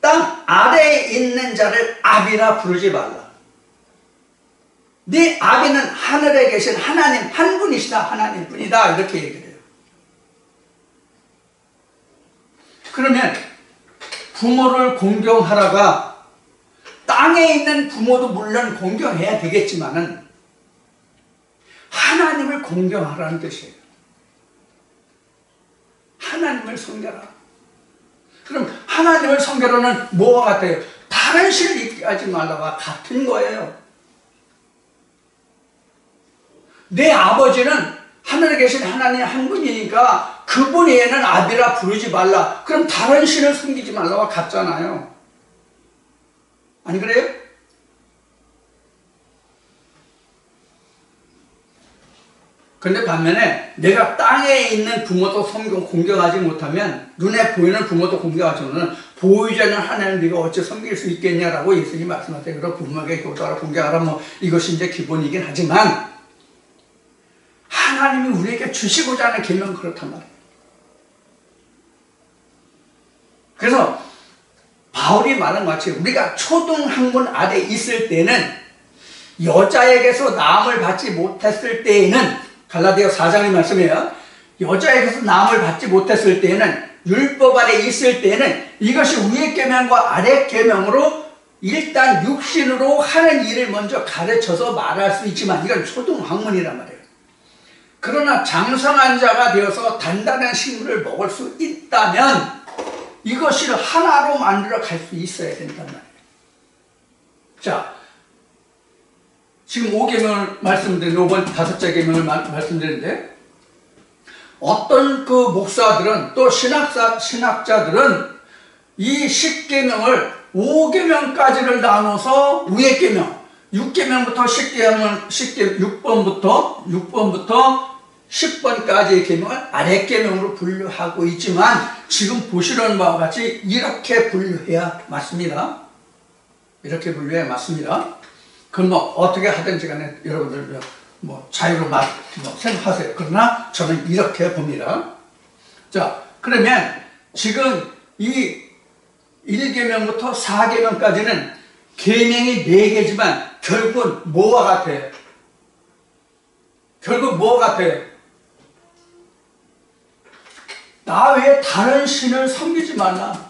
땅 아래에 있는 자를 아비라 부르지 말라. 네 아비는 하늘에 계신 하나님 한 분이시다, 하나님뿐이다, 이렇게 얘기를 해요. 그러면 부모를 공경하라가 땅에 있는 부모도 물론 공경해야 되겠지만은 하나님을 공경하라는 뜻이에요. 하나님을 섬겨라. 그럼 하나님을 섬겨라는 뭐와 같아요? 다른 신을 잊게 하지 말라와 같은 거예요. 내 아버지는 하늘에 계신 하나님 한 분이니까 그분 외에는 아비라 부르지 말라. 그럼 다른 신을 섬기지 말라와 같잖아요. 아니 그래요? 근데 반면에 내가 땅에 있는 부모도 공경하지 못하면, 눈에 보이는 부모도 공경하지 못하면 보이지 않는 하나님을 네가 어찌 섬길 수 있겠냐라고 예수님이 말씀하세요. 그럼 부모에게 교도하라, 공경하라, 이것이 이제 기본이긴 하지만 하나님이 우리에게 주시고자 하는 계명은 그렇단 말이에요. 그래서 바울이 말한 것 같이 우리가 초등학문 아래 있을 때는 여자에게서 나음을 받지 못했을 때에는 갈라디아 4장의 말씀이에요. 여자에게서 나음을 받지 못했을 때에는 율법 아래 있을 때에는 이것이 위의 계명과 아래 계명으로 일단 육신으로 하는 일을 먼저 가르쳐서 말할 수 있지만 이건 초등학문이란 말이에요. 그러나 장성한 자가 되어서 단단한 식물을 먹을 수 있다면 이것을 하나로 만들어 갈 수 있어야 된단 말이에요. 자, 지금 5계명을 말씀드린 5번 5째 계명을 말씀드리는데 어떤 그 목사들은 또 신학자들은 이 10계명을 5계명까지를 나눠서 위의 계명 6계명부터 6번부터 10번까지의 계명을 아래 계명으로 분류하고 있지만 지금 보시는 바와 같이 이렇게 분류해야 맞습니다. 이렇게 분류해야 맞습니다. 그건 뭐 어떻게 하든지 간에 여러분들 뭐 자유로 생각하세요. 그러나 저는 이렇게 봅니다. 자, 그러면 지금 이 1계명부터 4계명까지는 계명이 4개지만 결국은 뭐와 같아요? 결국 뭐와 같아요? 나 외에 다른 신을 섬기지 말라.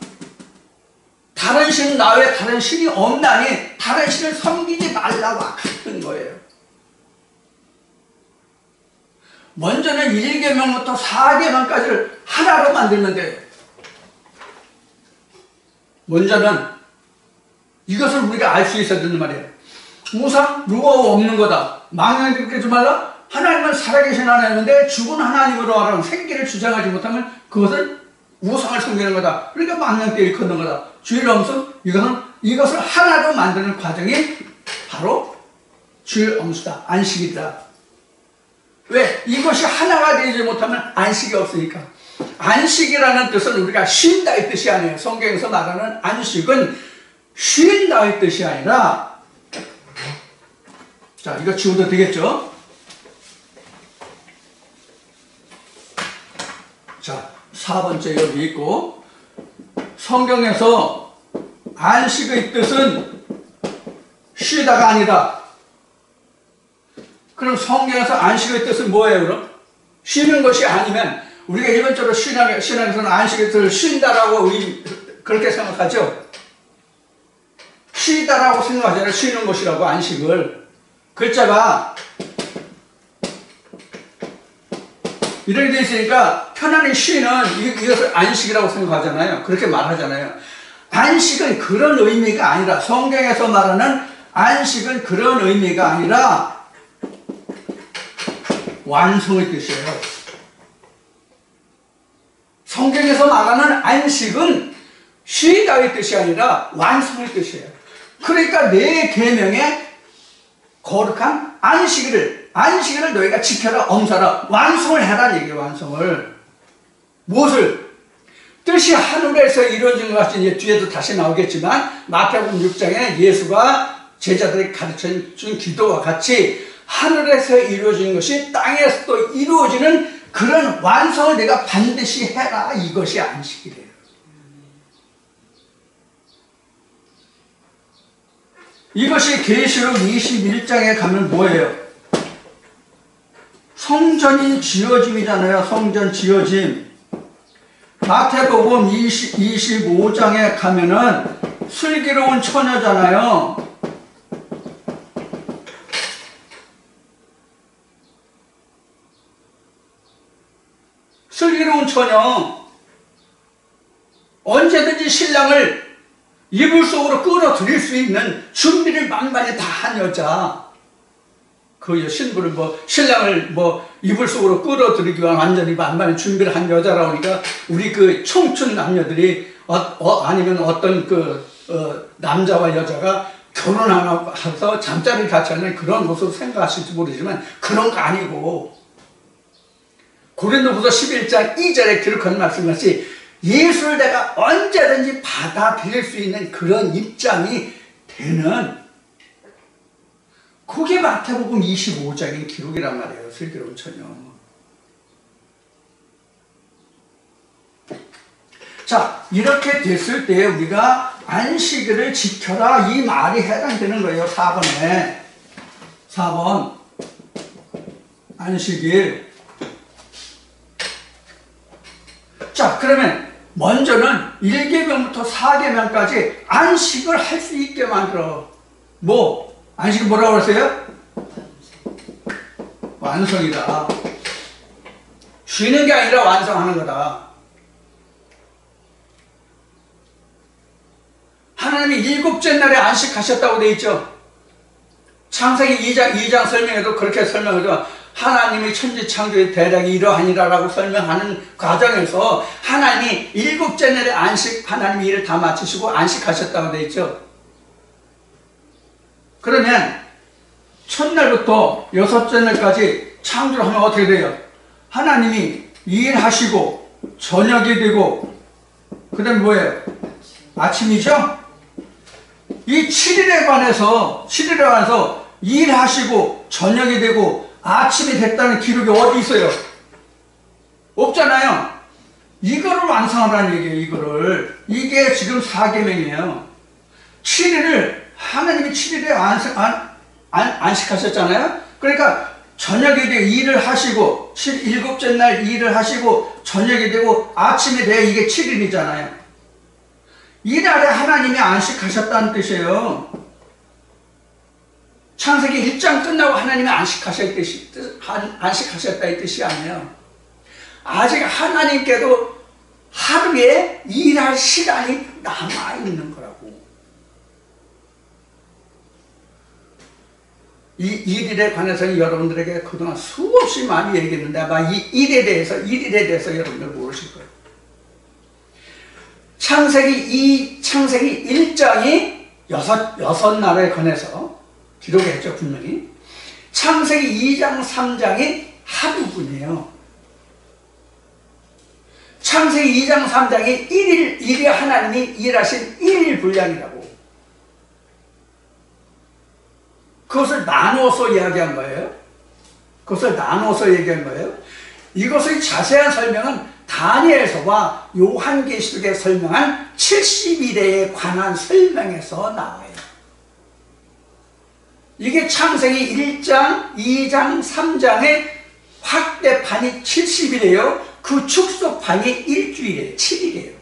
다른 신은 나 외에 다른 신이 없나니 다른 신을 섬기지 말라와 같은 거예요. 먼저는 1계명부터 4계명까지를 하나로 만들면 돼요. 먼저는 이것을 우리가 알 수 있어야 된단 말이에요. 우상 누가 없는 거다. 망령되게 하지 말라. 하나님은 살아계신 하나님인데 죽은 하나님으로 하라는 생기를 주장하지 못하면 그것은 우상을 섬기는 거다. 그러니까 망령되게 일컫는 거다. 주일 엄수 이것을 하나로 만드는 과정이 바로 주일 엄수다. 안식이다. 왜? 이것이 하나가 되지 못하면 안식이 없으니까. 안식이라는 뜻은 우리가 쉰다 이 뜻이 아니에요. 성경에서 말하는 안식은 쉰다 이 뜻이 아니라 자, 이거 지워도 되겠죠? 자, 4번째 여기 있고 성경에서 안식의 뜻은 쉬다가 아니다. 그럼 성경에서 안식의 뜻은 뭐예요, 그럼? 쉬는 것이 아니면 우리가 일반적으로 신앙에서는 안식의 뜻을 쉰다라고 그렇게 생각하죠? 쉬다라고 생각하잖아요. 쉬는 것이라고 안식을. 글자가 이렇게 되어 있으니까 편안히 쉬는 이것을 안식이라고 생각하잖아요. 그렇게 말하잖아요. 안식은 그런 의미가 아니라 성경에서 말하는 안식은 그런 의미가 아니라 완성의 뜻이에요. 성경에서 말하는 안식은 쉬다의 뜻이 아니라 완성의 뜻이에요. 그러니까 내 계명에 거룩한 안식일을 너희가 지켜라, 엄사라, 완성을 해라는 얘기예요. 완성을. 무엇을? 뜻이 하늘에서 이루어진 것 같이 이제 뒤에도 다시 나오겠지만 마태복음 6장에 예수가 제자들에게 가르쳐준 기도와 같이 하늘에서 이루어진 것이 땅에서도 이루어지는 그런 완성을 내가 반드시 해라. 이것이 안식이래요. 이것이 계시록 21장에 가면 뭐예요? 성전이 지어짐이잖아요. 성전 지어짐. 마태복음 25장에 가면은 슬기로운 처녀잖아요. 슬기로운 처녀. 언제든지 신랑을 이불 속으로 끌어들일 수 있는 준비를 만반히 다 한 여자. 그 신부를 신랑을 이불 속으로 끌어들이기 위한 완전히 만반히 준비를 한 여자라고 하니까 우리 그 청춘 남녀들이 아니면 어떤 남자와 여자가 결혼하면서 잠자리를 같이 하는 그런 모습을 생각하실지 모르지만 그런 거 아니고 고린도후서 11장 2절에 기록한 말씀같이 예수를 내가 언제든지 받아들일 수 있는 그런 입장이 되는 그게 마태복음 25장의 기록이란 말이에요. 슬기로운 처녀. 자, 이렇게 됐을 때 우리가 안식일을 지켜라 이 말이 해당되는 거예요. 4번에. 4번 안식일. 자, 그러면 먼저는 1계명부터 4계명까지 안식을 할 수 있게 만들어. 뭐? 안식을 뭐라고 그랬어요? 완성이다. 쉬는 게 아니라 완성하는 거다. 하나님이 일곱째 날에 안식하셨다고 되어 있죠. 창세기 2장 설명에도 그렇게 설명하죠. 하나님이 천지창조의 대략이 이러하니라라고 설명하는 과정에서 하나님이 일곱째 날에 하나님이 일을 다 마치시고 안식하셨다고 되어 있죠. 그러면 첫날부터 여섯째 날까지 창조를 하면 어떻게 돼요? 하나님이 일하시고 저녁이 되고 그 다음에 뭐예요? 아침이죠? 이 7일에 관해서 일하시고 저녁이 되고 아침이 됐다는 기록이 어디 있어요? 없잖아요. 이거를 완성하라는 얘기예요. 이거를. 이게 지금 4계명이에요. 7일을 하나님이 7일에 안식하셨잖아요. 그러니까 저녁이 되고 일을 하시고 일곱째 날 일을 하시고 저녁이 되고 아침이 돼야 이게 7일이잖아요. 이날에 하나님이 안식하셨다는 뜻이에요. 창세기 1장 끝나고 하나님이 안식하셨다 이 뜻이 아니에요. 아직 하나님께도 하루에 일할 시간이 남아있는 거라고. 이 일일에 관해서는 여러분들에게 그동안 수없이 많이 얘기했는데 아마 이 일일에 대해서 여러분들 모르실 거예요. 창세기 1장이 여섯 날에 관해서 기록했죠, 분명히. 창세기 2장, 3장이 하루분이에요. 창세기 2장, 3장이 일이 하나님이 일하신 1일 분량이라고. 그것을 나누어서 이야기한 거예요. 그것을 나누어서 얘기한 거예요. 이것의 자세한 설명은 다니엘서와 요한계시록에 설명한 70일에 관한 설명에서 나와요. 이게 창세기 1장, 2장, 3장의 확대판이 70일이에요. 그 축소판이 일주일이에요. 7일이에요.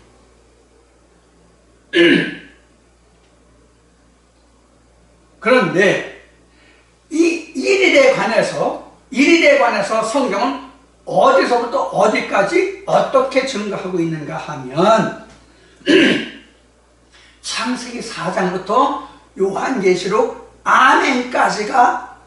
그런데 이 1일에 관해서 성경은 어디서부터 어디까지 어떻게 증거하고 있는가 하면 창세기 4장부터 요한계시록 아멘까지가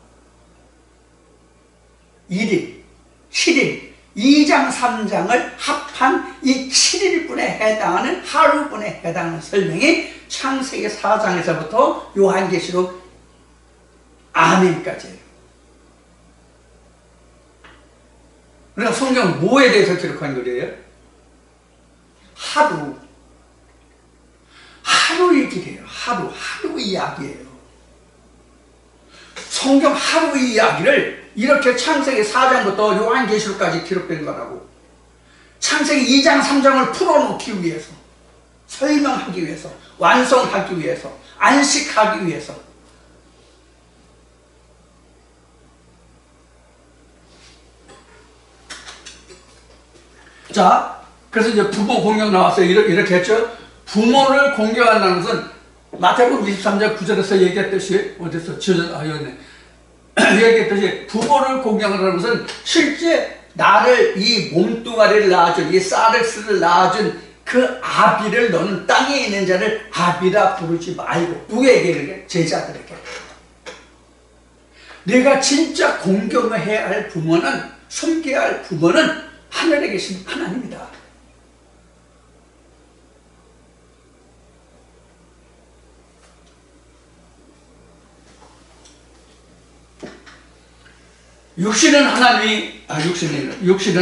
1일, 7일, 2장, 3장을 합한 이 7일분에 해당하는 하루분에 해당하는 설명이 창세기 4장에서부터 요한계시록 아멘까지예요. 그러니까 성경은 뭐에 대해서 기록한 거예요? 하루의 길이에요. 하루 이야기예요. 성경 하루의 이야기를 이렇게 창세기 4장부터 요한계시록까지 기록된 거라고. 창세기 2장, 3장을 풀어놓기 위해서, 설명하기 위해서, 완성하기 위해서, 안식하기 위해서. 자, 그래서 이제 부모 공경 나왔어요. 이렇게 했죠. 부모를 공경한다는 것은 마태복음 23장 9절에서 얘기했듯이 어디서 얘기했듯이 부모를 공경하는 것은 실제 나를 이 몸뚱아리를 낳아준 이 사르스를 낳아준 그 아비를 너는 땅에 있는 자를 아비라 부르지 말고 누구에게? 제자들에게. 내가 진짜 공경해야 할 부모는 섬겨야 할 부모는 하늘에 계신 하나님이다. 육신은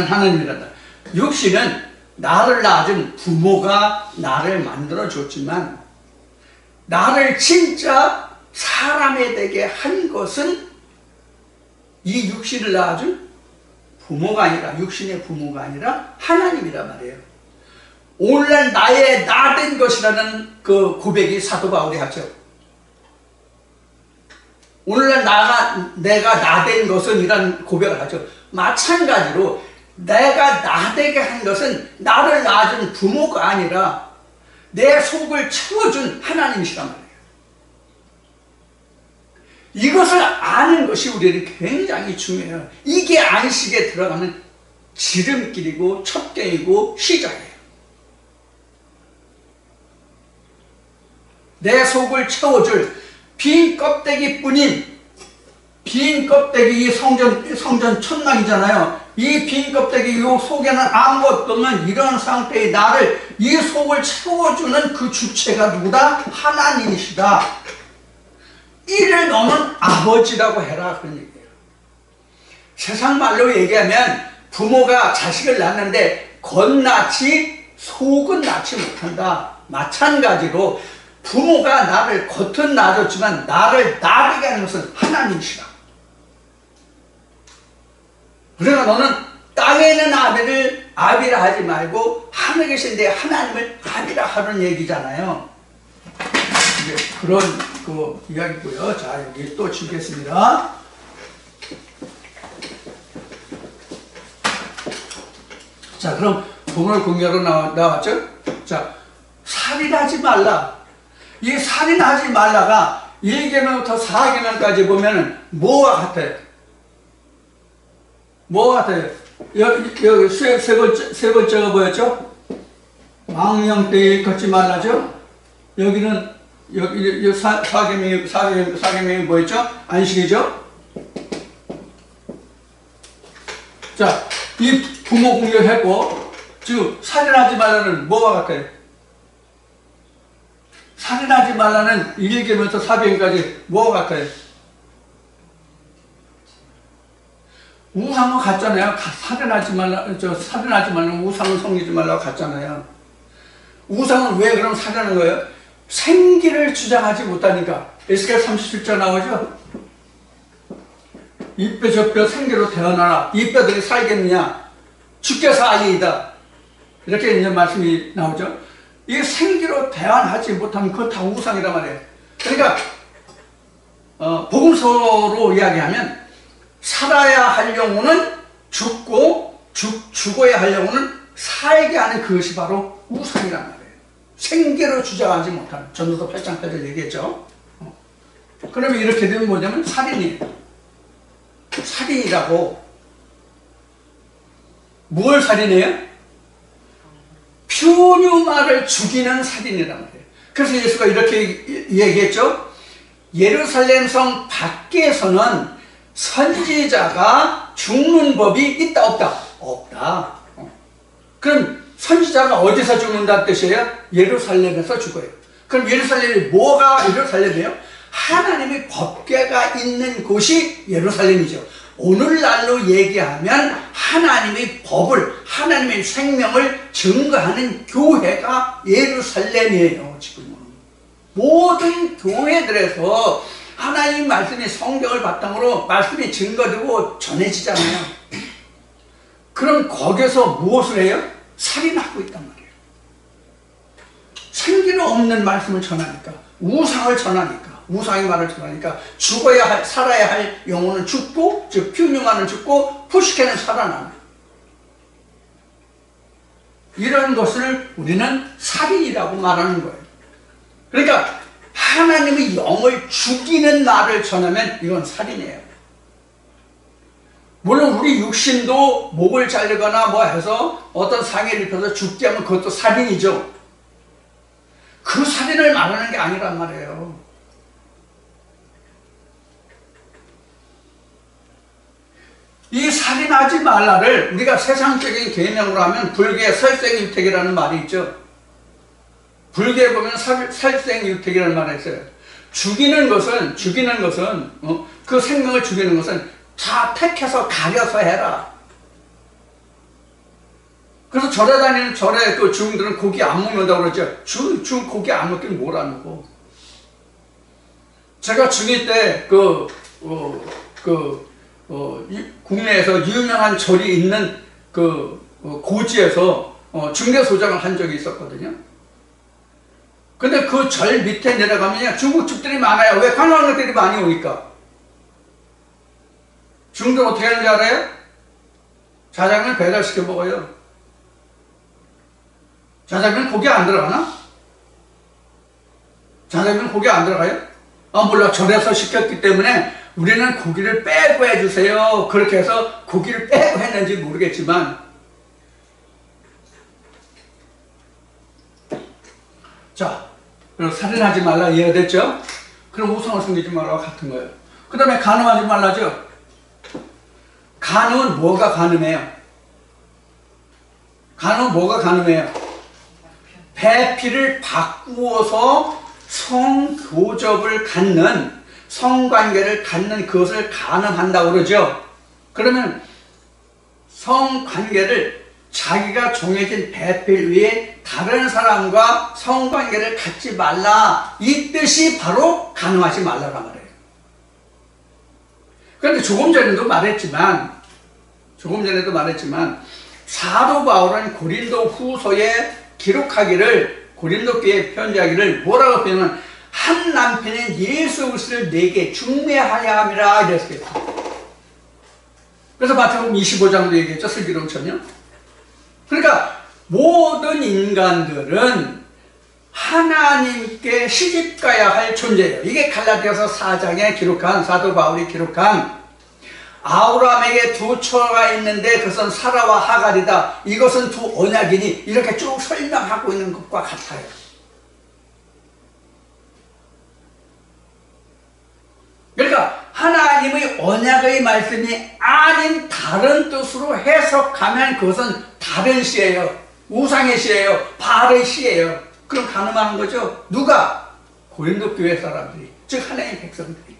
하나님이란다. 육신은 나를 낳아준 부모가 나를 만들어줬지만 나를 진짜 사람이 되게 한 것은 이 육신을 낳아준 부모가 아니라, 육신의 부모가 아니라 하나님이란 말이에요. 오늘날 나의 나된 것이라는 그 고백이 사도 바울이 하죠. 오늘날 내가 나된 것은 이런 고백을 하죠. 마찬가지로 내가 나되게 한 것은 나를 낳아준 부모가 아니라 내 속을 채워준 하나님이시란 말이에요. 이것을 아는 것이 우리에게 굉장히 중요해요. 이게 안식에 들어가는 지름길이고 첩경이고 시작이에요. 내 속을 채워줄 빈 껍데기뿐인 빈 껍데기 이 성전 천막이잖아요. 이 빈 껍데기 요 속에는 아무것도 없는 이런 상태의 나를 이 속을 채워주는 그 주체가 누구다? 하나님이시다. 이를 너는 아버지라고 해라 그런 얘기예요. 세상 말로 얘기하면 부모가 자식을 낳는데 겉나치 속은 낳지 못한다. 마찬가지로 부모가 나를 겉은 낳아줬지만 나를 나르게 하는 것은 하나님이시다. 그러나 너는 땅에 있는 아비를 아비라 하지 말고 하늘에 계신 내 하나님을 아비라 하는 얘기잖아요. 이제 그런 그 이야기고요. 자, 여기 또 주겠습니다. 자, 그럼 본을 공개로 나왔죠? 자, 살인하지 말라. 이 살인하지 말라가 1계명부터 4계명까지 보면은 뭐와 같아요? 뭐가 같아요? 여기 세 번째가 뭐였죠? 망령되이 걷지 말라죠? 여기는 여기 사계명이 뭐였죠? 안식이죠? 자, 이 부모 공격했고 지금 살인하지 말라는 뭐와 같아요? 살인하지 말라는 1계명부터 4계명까지 뭐와 같아요? 우상은 같잖아요. 살인하지 말라는 우상을 섬기지 말라고 같잖아요. 우상은 왜 그럼 살인하는 거예요? 생기를 주장하지 못하니까. 에스겔 37절 나오죠? 이 뼈 저 뼈 생기로 태어나라. 이 뼈들이 살겠느냐? 주께서 아니이다. 이렇게 이제 말씀이 나오죠. 이 생기로 대안하지 못하면 그거 다 우상이란 말이에요. 그러니까 복음서로 이야기하면 살아야 할 영혼은 죽고 죽어야 할 영혼은 살게 하는 그것이 바로 우상이란 말이에요. 생계로 주장하지 못하는 전도서 8장 8절 얘기했죠. 그러면 이렇게 되면 뭐냐면 살인이에요. 살인이라고. 뭘 살인해요? 퓨뉴마를 죽이는 살인이란 말이에요. 그래서 예수가 이렇게 얘기했죠. 예루살렘 성 밖에서는 선지자가 죽는 법이 있다 없다? 없다. 그럼 선지자가 어디서 죽는다는 뜻이에요? 예루살렘에서 죽어요. 그럼 예루살렘이 뭐가 예루살렘이에요? 하나님의 법궤가 있는 곳이 예루살렘이죠. 오늘날로 얘기하면 하나님의 법을, 하나님의 생명을 증거하는 교회가 예루살렘이에요. 지금은 모든 교회들에서 하나님 말씀이 성경을 바탕으로 말씀이 증거되고 전해지잖아요. 그럼 거기서 무엇을 해요? 살인하고 있단 말이에요. 생기는 없는 말씀을 전하니까, 우상을 전하니까, 우상의 말을 전하니까 살아야 할 영혼은 죽고, 즉 퓨뉴마는 죽고 푸시케는 살아나는, 이런 것을 우리는 살인이라고 말하는 거예요. 그러니까 하나님의 영을 죽이는 말을 전하면 이건 살인이에요. 물론 우리 육신도 목을 자르거나 뭐 해서 어떤 상해를 입혀서 죽게 하면 그것도 살인이죠. 그 살인을 말하는 게 아니란 말이에요. 이 살인하지 말라를 우리가 세상적인 개념으로 하면 불교의 설생유택이라는 말이 있죠. 불교에 보면 살생유택이라는 말이 있어요. 죽이는 것은 그 생명을 죽이는 것은 다 택해서 가려서 해라. 그래서 절에 다니는 절에 그 주인들은 고기 안 먹는다고 그러죠. 주 고기 안 먹긴 뭘 안 먹고. 제가 중2 때 국내에서 유명한 절이 있는 고지에서 중개소장을 한 적이 있었거든요. 근데 그 절 밑에 내려가면 중국집들이 많아요. 왜? 관광객들이 많이 오니까. 중국들 어떻게 하는지 알아요? 자장면 배달시켜 먹어요. 자장면 고기 안 들어가나? 자장면 고기 안 들어가요? 몰라. 절에서 시켰기 때문에 우리는 고기를 빼고 해주세요. 그렇게 해서 고기를 빼고 했는지 모르겠지만, 자, 그럼 살인하지 말라 이해가 됐죠? 그럼 우상을 섬기지 말라고 같은 거예요. 그 다음에 간음하지 말라죠? 간음은 뭐가 간음해요? 간음은 뭐가 간음해요? 배필을 바꾸어서 성교접을 갖는, 성관계를 갖는 그것을 간음한다고 그러죠. 그러면 성관계를 자기가 정해진 배필 위에 다른 사람과 성관계를 갖지 말라, 이 뜻이 바로 간음하지 말라란 말이에요. 그런데 조금 전에도 말했지만 사도 바울은 고린도 후서에 기록하기를, 고린도 교회에 편지하기를 뭐라고 표현하면 한 남편인 예수 그리스도를 내게 중매하려 함이라 이랬어요. 그래서 마태복음 25장도 얘기했죠. 슬기로운천요. 그러니까 모든 인간들은 하나님께 시집가야 할 존재예요. 이게 갈라디아서 4장에 기록한, 사도 바울이 기록한 아브라함에게 두 처가 있는데 그것은 사라와 하갈이다. 이것은 두 언약이니, 이렇게 쭉 설명하고 있는 것과 같아요. 그러니까 하나님의 언약의 말씀이 아닌 다른 뜻으로 해석하면 그것은 다른 시예요. 우상의 시예요. 바알의 시예요. 그럼 간음하는 거죠. 누가? 고린도 교회 사람들이, 즉 하나님의 백성들이.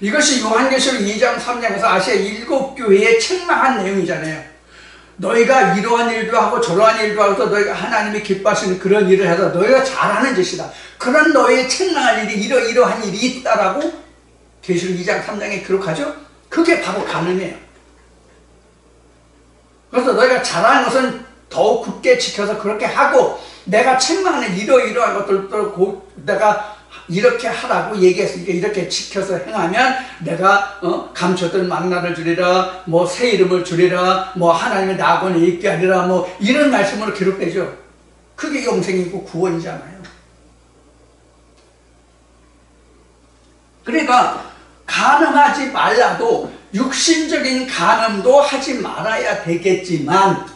이것이 요한계시록 2장 3장에서 아시아 7교회에 책망한 내용이잖아요. 너희가 이러한 일도 하고 저러한 일도 하고 너희가 하나님이 기뻐하시는 그런 일을 해서 너희가 잘하는 짓이다. 그런 너희의 책망할 일이 이러한 일이 있다라고 계시록 2장 3장에 기록하죠. 그게 바로 간음이에요. 그래서 너희가 잘하는 것은 더욱 굳게 지켜서 그렇게 하고, 내가 책망하는 이러이러한 것들도 내가 이렇게 하라고 얘기했으니까 이렇게 지켜서 행하면 내가 감춰둔 만나를 주리라, 뭐 새 이름을 주리라, 뭐 하나님의 낙원에 있게 하리라, 뭐 이런 말씀으로 기록되죠. 그게 영생이고 구원이잖아요. 그러니까 간음하지 말라도 육신적인 간음도 하지 말아야 되겠지만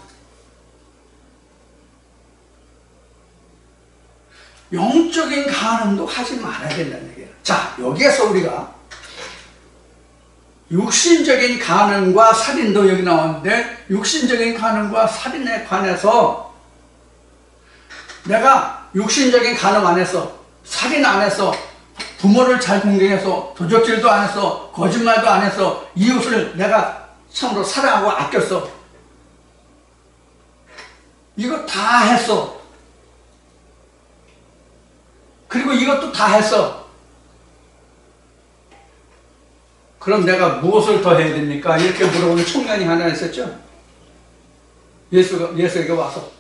영적인 간음도 하지 말아야 된다는 얘기예요. 자, 여기에서 우리가 육신적인 간음과 살인도 여기 나오는데, 육신적인 간음과 살인에 관해서 내가 육신적인 간음 안 했어, 살인 안 했어, 부모를 잘 공경해서 도적질도 안 했어, 거짓말도 안 했어, 이웃을 내가 참으로 사랑하고 아꼈어, 이거 다 했어, 그리고 이것도 다 했어. 그럼 내가 무엇을 더 해야 됩니까? 이렇게 물어보는 청년이 하나 있었죠. 예수에게 와서.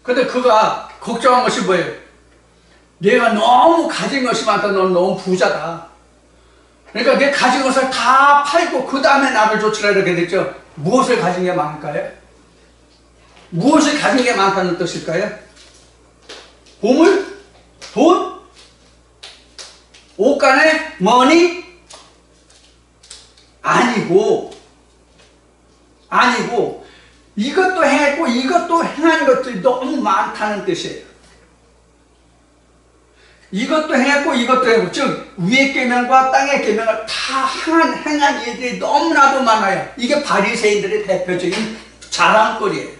근데 그가 걱정한 것이 뭐예요? 내가 너무 가진 것이 많다. 넌 너무 부자다. 그러니까 내 가진 것을 다 팔고 그 다음에 나를 쫓으라 이렇게 됐죠. 무엇을 가진 게 많을까요? 무엇을 가진 게 많다는 뜻일까요? 보물? 돈? 옷간에? 머니? 아니고 이것도 행했고 이것도 행한 것들이 너무 많다는 뜻이에요. 이것도 행했고 이것도 행했고, 즉 위의 계명과 땅의 계명을 다 행한 일들이 너무나도 많아요. 이게 바리새인들의 대표적인 자랑거리예요.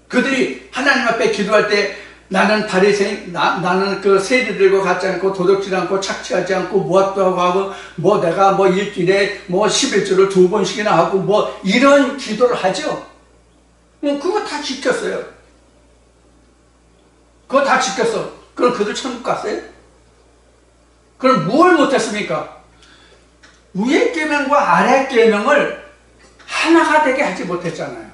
그들이 하나님 앞에 기도할 때 나는 바리새인, 나는 그 세리 들고 갖지 않고 도둑질 않고 착취하지 않고 무엇도 하고 뭐 내가 뭐 일주일에 뭐 11조를 2번씩이나 하고 뭐 이런 기도를 하죠. 그거 다 지켰어요. 그거 다 지켰어. 그럼 그들 천국 갔어요? 그럼 뭘 못했습니까? 위의 계명과 아래 계명을 하나가 되게 하지 못했잖아요.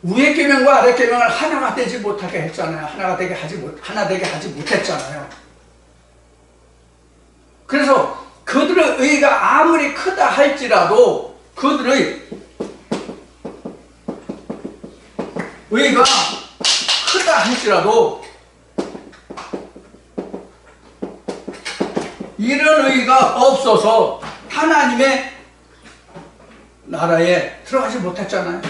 위의 계명과 아래 계명을 하나가 되지 못하게 했잖아요. 하나 되게 하지 못했잖아요. 그래서 그들의 의가 아무리 크다 할지라도 그들의 의가 크다 할지라도 이런 의가 없어서 하나님의 나라에 들어가지 못했잖아요.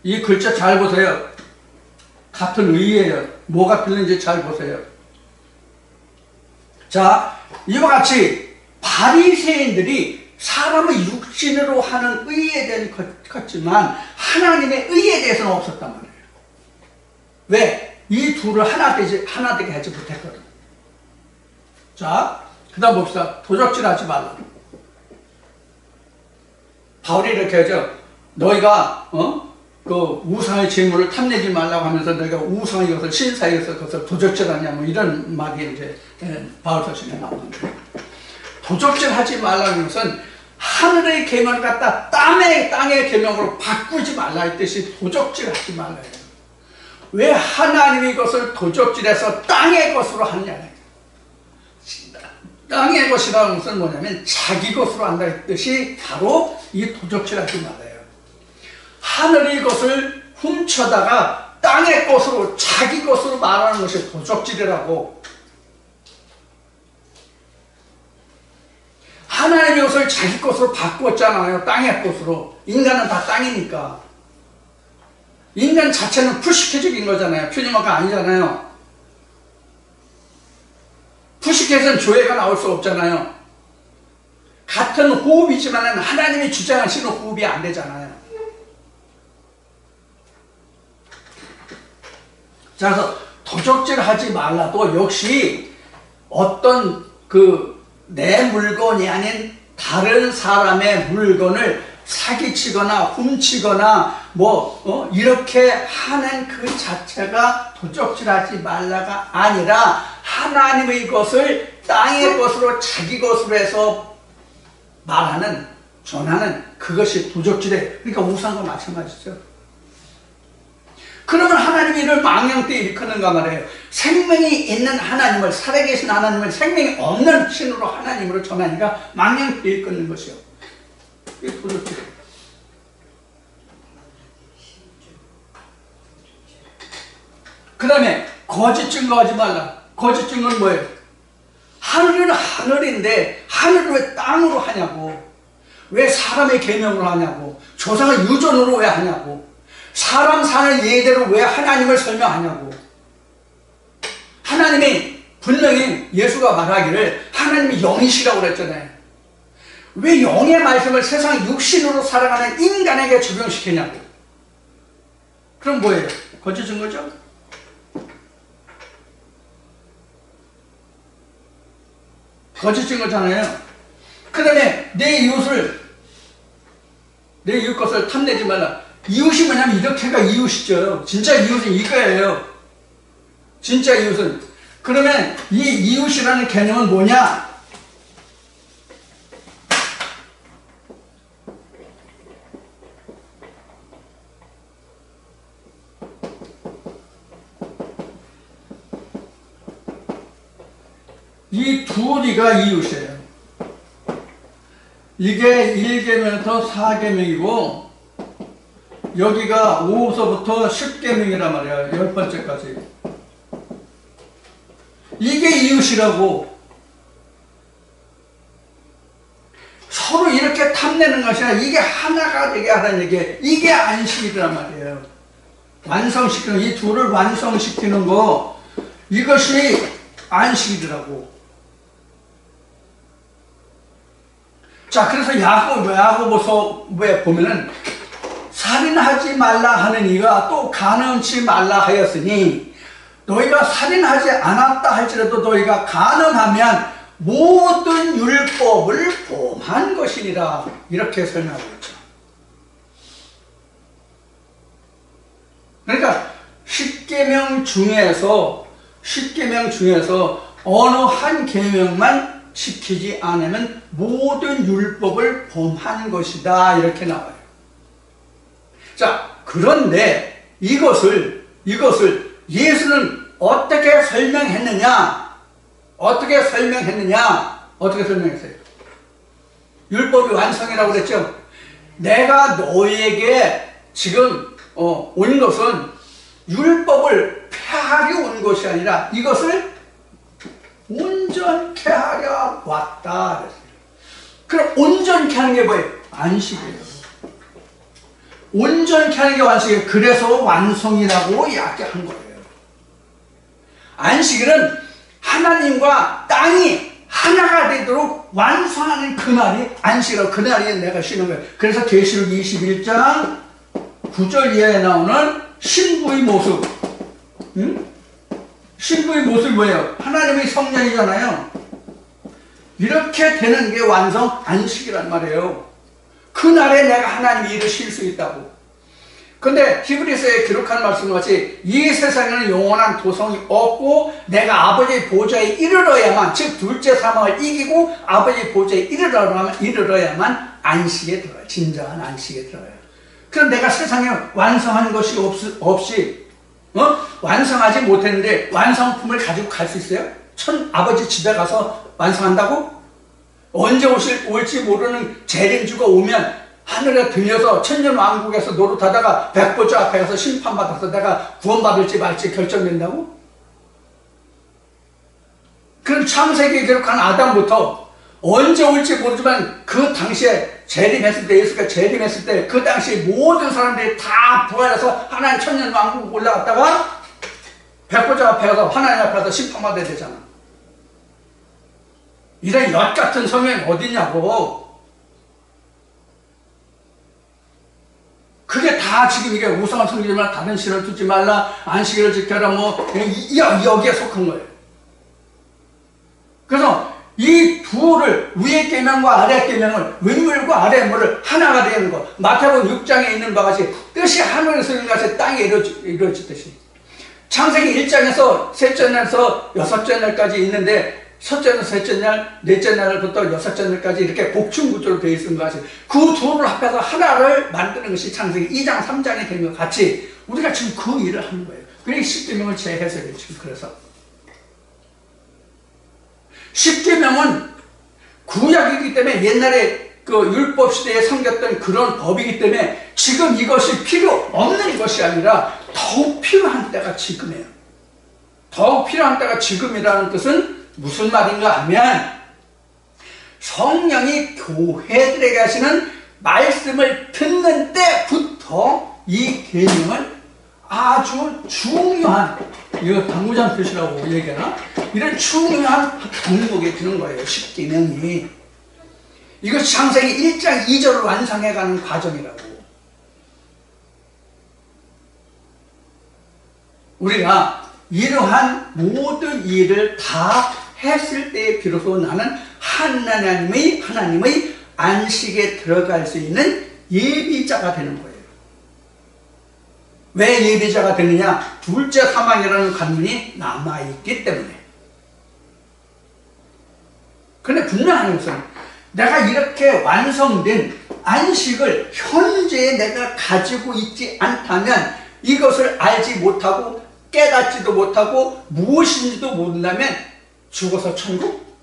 이 글자 잘 보세요. 같은 의예요. 뭐가 틀린지 잘 보세요. 자, 이와 같이 바리새인들이 사람의 육신으로 하는 의에 대한 것 같지만 하나님의 의에 대해서는 없었단 말이에요. 왜? 이 둘을 하나 되게 하지 못했거든요. 자, 그 다음 봅시다. 도적질 하지 말라. 바울이 이렇게 하죠. 너희가 그 우상의 재물을 탐내지 말라고 하면서 너희가 우상의 것을 신사의 것을 도적질하냐 뭐 이런 말이 이제 바울 서신에 나오는데, 도적질하지 말라는 것은 하늘의 계명을 갖다 땅의 계명으로 바꾸지 말라 이 뜻이 도적질하지 말라예요. 왜 하나님이 이것을 도적질해서 땅의 것으로 하느냐? 땅의 것이라는 것은 뭐냐면 자기 것으로 한다 이 뜻이 바로 이 도적질하지 말아요. 하늘의 것을 훔쳐다가 땅의 것으로 자기 것으로 말하는 것이 도적질이라고. 하나님의 것을 자기 것으로 바꿨잖아요. 땅의 것으로. 인간은 다 땅이니까. 인간 자체는 푸시케적인 거잖아요. 표준어가 아니잖아요. 푸시켓은 조회가 나올 수 없잖아요. 같은 호흡이지만 하나님이 주장하시는 호흡이 안 되잖아요. 자, 그래서 도적질 하지 말라도 역시 어떤 내 물건이 아닌 다른 사람의 물건을 사기치거나 훔치거나 이렇게 하는 그 자체가 도적질하지 말라가 아니라 하나님의 것을 땅의 것으로 자기 것으로 해서 말하는, 전하는 그것이 도적질이에요. 그러니까 우상과 마찬가지죠. 그러면 하나님이 이를 망령때 일으키는가 말이에요. 생명이 있는 하나님을, 살아계신 하나님을 생명이 없는 신으로 하나님으로 전하니까 망령때 일으키는 것이요. 이게 도적질이에요. 그 다음에 거짓 증거하지 말라. 거짓 증거는 뭐예요? 하늘은 하늘인데 하늘을 왜 땅으로 하냐고. 왜 사람의 계명으로 하냐고. 조상의 유전으로 왜 하냐고. 사람 사는 예대로 왜 하나님을 설명하냐고. 하나님이 분명히 예수가 말하기를 하나님이 영이시라고 그랬잖아요. 왜 영의 말씀을 세상 육신으로 살아가는 인간에게 적용시키냐고. 그럼 뭐예요? 거짓 증거죠? 거짓 증거잖아요. 그 다음에 내 이웃 것을 탐내지 말라. 이웃이 뭐냐면 이렇게가 이웃이죠. 진짜 이웃은 이거예요. 진짜 이웃은. 그러면 이 이웃이라는 개념은 뭐냐? 이 둘이가 이웃이에요. 이게 1계명부터 4계명이고 여기가 5서부터 10계명이란 말이야. 10번째까지. 이게 이웃이라고. 서로 이렇게 탐내는 것이 아니라 이게 하나가 되게 하라는 얘기예요. 이게 안식이란 말이에요. 완성시키는, 이 둘을 완성시키는 거, 이것이 안식이더라고. 자, 그래서 야고보서에 보면은 살인하지 말라 하는 이가 또 간음치 말라 하였으니 너희가 살인하지 않았다 할지라도 너희가 간음하면 모든 율법을 범한 것이니라. 이렇게 설명하고 있죠. 그러니까 10계명 중에서 어느 한 계명만 지키지 않으면 모든 율법을 범한 것이다. 이렇게 나와요. 자, 그런데 이것을 예수는 어떻게 설명했느냐? 어떻게 설명했어요? 율법이 완성이라고 그랬죠? 내가 너에게 지금 온 것은 율법을 폐하려 온 것이 아니라 이것을 온전케 하려 왔다. 그럼 온전케 하는 게 뭐예요? 안식이에요. 온전케 하는 게 안식이에요. 그래서 완성이라고 이야기한 거예요. 안식일은 하나님과 땅이 하나가 되도록 완성하는 그날이 안식이라고, 그날이 내가 쉬는 거예요. 그래서 계시록 21장 9절 이하에 나오는 신부의 모습, 신부의 모습이 뭐예요? 하나님의 성령이잖아요. 이렇게 되는 게 완성 안식이란 말이에요. 그날에 내가 하나님의 일을 쉴 수 있다고. 근데 히브리서에 기록한 말씀과 같이 이 세상에는 영원한 도성이 없고 내가 아버지의 보좌에 이르러야만, 즉 둘째 사망을 이기고 아버지의 보좌에 이르러야만 안식에 들어가요. 진정한 안식에 들어가요. 그럼 내가 세상에 완성한 것이 없이 완성하지 못했는데 완성품을 가지고 갈 수 있어요? 아버지 집에 가서 완성한다고? 언제 올지 모르는 재림주가 오면 하늘에 들려서 천년왕국에서 노릇하다가 백보좌 앞에 가서 심판받아서 내가 구원받을지 말지 결정된다고? 그럼 창세기에 기록한 아담부터 언제 올지 모르지만 그 당시에 재림했을 때, 예수가 재림했을 때 그 당시에 모든 사람들이 다 부활해서 하나님 천년왕국 올라갔다가 백보좌 앞에 가서 하나님 앞에 가서 심판받아야 되잖아. 이런 엿 같은 성경이 어디냐고. 그게 다 지금 이게 우상을 섬기지 말라, 다른 신을 두지 말라, 안식일을 지켜라, 여기에 속한 거예요. 그래서 이 두를, 위의 계명과 아래 계명을, 윗물과 아랫물을 하나가 되는 것. 마태복음 6장에 있는 바와 같이 뜻이 하늘에서 있는 것이 땅에 이루어지듯이. 창세기 1장에서 셋째 날에서 여섯째 날까지 있는데 첫째 날, 셋째 날, 넷째 날부터 여섯째 날까지 이렇게 복층구조로 되어 있는 것이, 그 둘을 합해서 하나를 만드는 것이 창세기 2장, 3장이 된 것 같이 우리가 지금 그 일을 하는 거예요. 그러니까 십계명을 재해석해요. 지금 그래서 십계명은 구약이기 때문에 옛날에 그 율법 시대에 섬겼던 그런 법이기 때문에 지금 이것이 필요 없는 것이 아니라 더욱 필요한 때가 지금이에요. 더욱 필요한 때가 지금이라는 뜻은 무슨 말인가 하면 성령이 교회들에게 하시는 말씀을 듣는 때부터 이 계명은 아주 중요한, 이거 당구장 표시라고 얘기하나? 이런 중요한 덕목이 드는 거예요. 십계명이. 이것이 창세기 1장 2절을 완성해가는 과정이라고. 우리가 이러한 모든 일을 다 했을 때 비로소 나는 하나님의 안식에 들어갈 수 있는 예비자가 되는 거예요. 왜 예비자가 되느냐? 둘째 사망이라는 관문이 남아있기 때문에. 그런데 분명한 것은 내가 이렇게 완성된 안식을 현재 내가 가지고 있지 않다면, 이것을 알지 못하고 깨닫지도 못하고 무엇인지도 모른다면 죽어서 천국?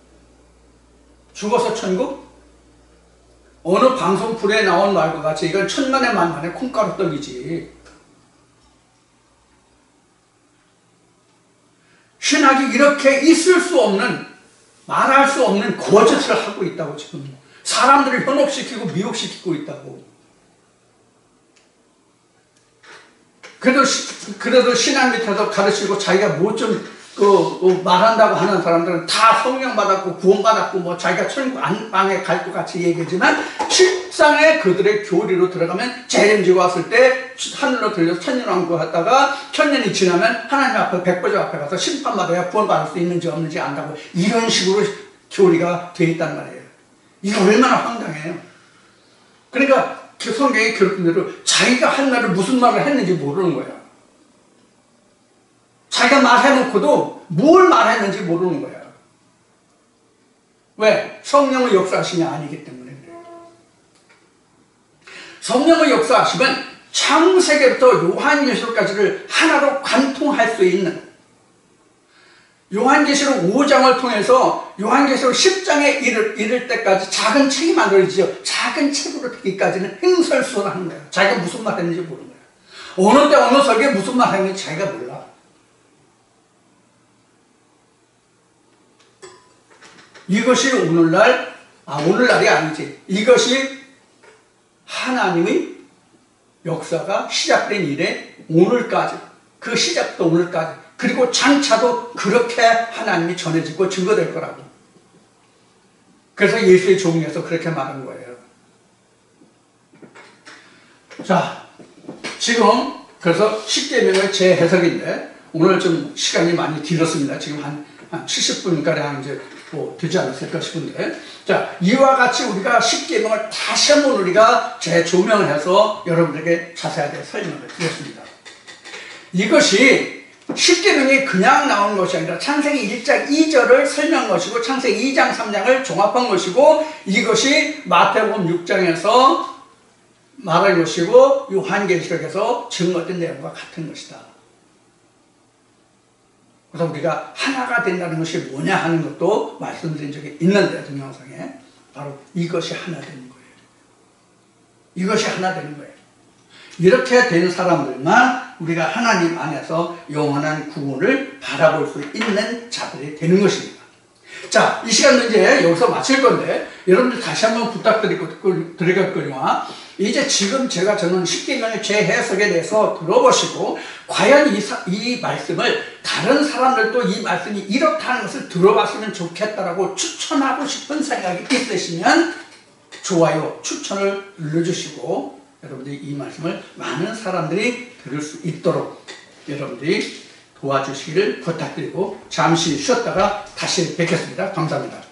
죽어서 천국? 어느 방송 프로에 나온 말과 같이 이건 천만의 만만의 콩가루 떡이지. 신학이 이렇게 있을 수 없는, 말할 수 없는 거짓을 하고 있다고. 지금 사람들을 현혹시키고 미혹시키고 있다고. 그래도 신앙 밑에서 가르치고 자기가 뭐 좀 말한다고 하는 사람들은 다 성령 받았고 구원 받았고 자기가 천국 안방에 갈 것 같이 얘기하지만, 실상에 그들의 교리로 들어가면 재림지가 왔을 때 하늘로 들려서 천년왕국 하다가 천년이 지나면 하나님 앞에 백보좌 앞에 가서 심판받아야 구원 받을 수 있는지 없는지 안다고, 이런 식으로 교리가 되어 있단 말이에요. 이게 얼마나 황당해요. 그러니까 성경에 기록된 대로 자기가 한 말을 무슨 말을 했는지 모르는 거야. 자기가 말해놓고도 뭘 말했는지 모르는 거야. 왜? 성령의 역사하심이 아니기 때문에 그래요. 성령의 역사하심은 창세기부터 요한계시록까지를 하나로 관통할 수 있는, 요한계시록 5장을 통해서 요한계시록 10장에 이를 때까지 작은 책이 만들어지죠. 작은 책으로 되기까지는 행설수설하는 거예요. 자기가 무슨 말 했는지 모르는 거예요. 어느 때 어느 설교에 무슨 말 했는지 자기가 몰라. 이것이 오늘날이 아니지. 이것이 하나님의 역사가 시작된 이래 오늘까지, 그 시작도 오늘까지, 그리고 장차도 그렇게 하나님이 전해지고 증거될 거라고. 그래서 예수의 종에서 그렇게 말한 거예요. 자, 지금 그래서 십계명의 재해석인데 오늘 좀 시간이 많이 길었습니다. 지금 한 70분가량 이제 되지 않았을까 싶은데, 자, 이와 같이 우리가 십계명을 다시 한번 우리가 재조명을 해서 여러분들에게 자세하게 설명을 드렸습니다. 이것이 십계명이 그냥 나오는 것이 아니라 창세기 1장 2절을 설명한 것이고 창세기 2장 3장을 종합한 것이고, 이것이 마태복음 6장에서 말한 것이고 요한계시록에서 증거된 내용과 같은 것이다. 그래서 우리가 하나가 된다는 것이 뭐냐 하는 것도 말씀드린 적이 있는데, 동영상에 바로 이것이 하나 되는 거예요. 이것이 하나 되는 거예요. 이렇게 된 사람들만 우리가 하나님 안에서 영원한 구원을 바라볼 수 있는 자들이 되는 것입니다. 자, 이 시간도 이제 여기서 마칠 건데, 여러분들 다시 한번 부탁드리겠거니와 이제 지금 제가 저는 십계명의 재해석에 대해서 들어보시고, 과연 이 말씀을 다른 사람들도 이 말씀이 이렇다는 것을 들어봤으면 좋겠다라고 추천하고 싶은 생각이 있으시면 좋아요, 추천을 눌러주시고, 여러분들이 이 말씀을 많은 사람들이 들을 수 있도록 여러분들이 도와주시기를 부탁드리고 잠시 쉬었다가 다시 뵙겠습니다. 감사합니다.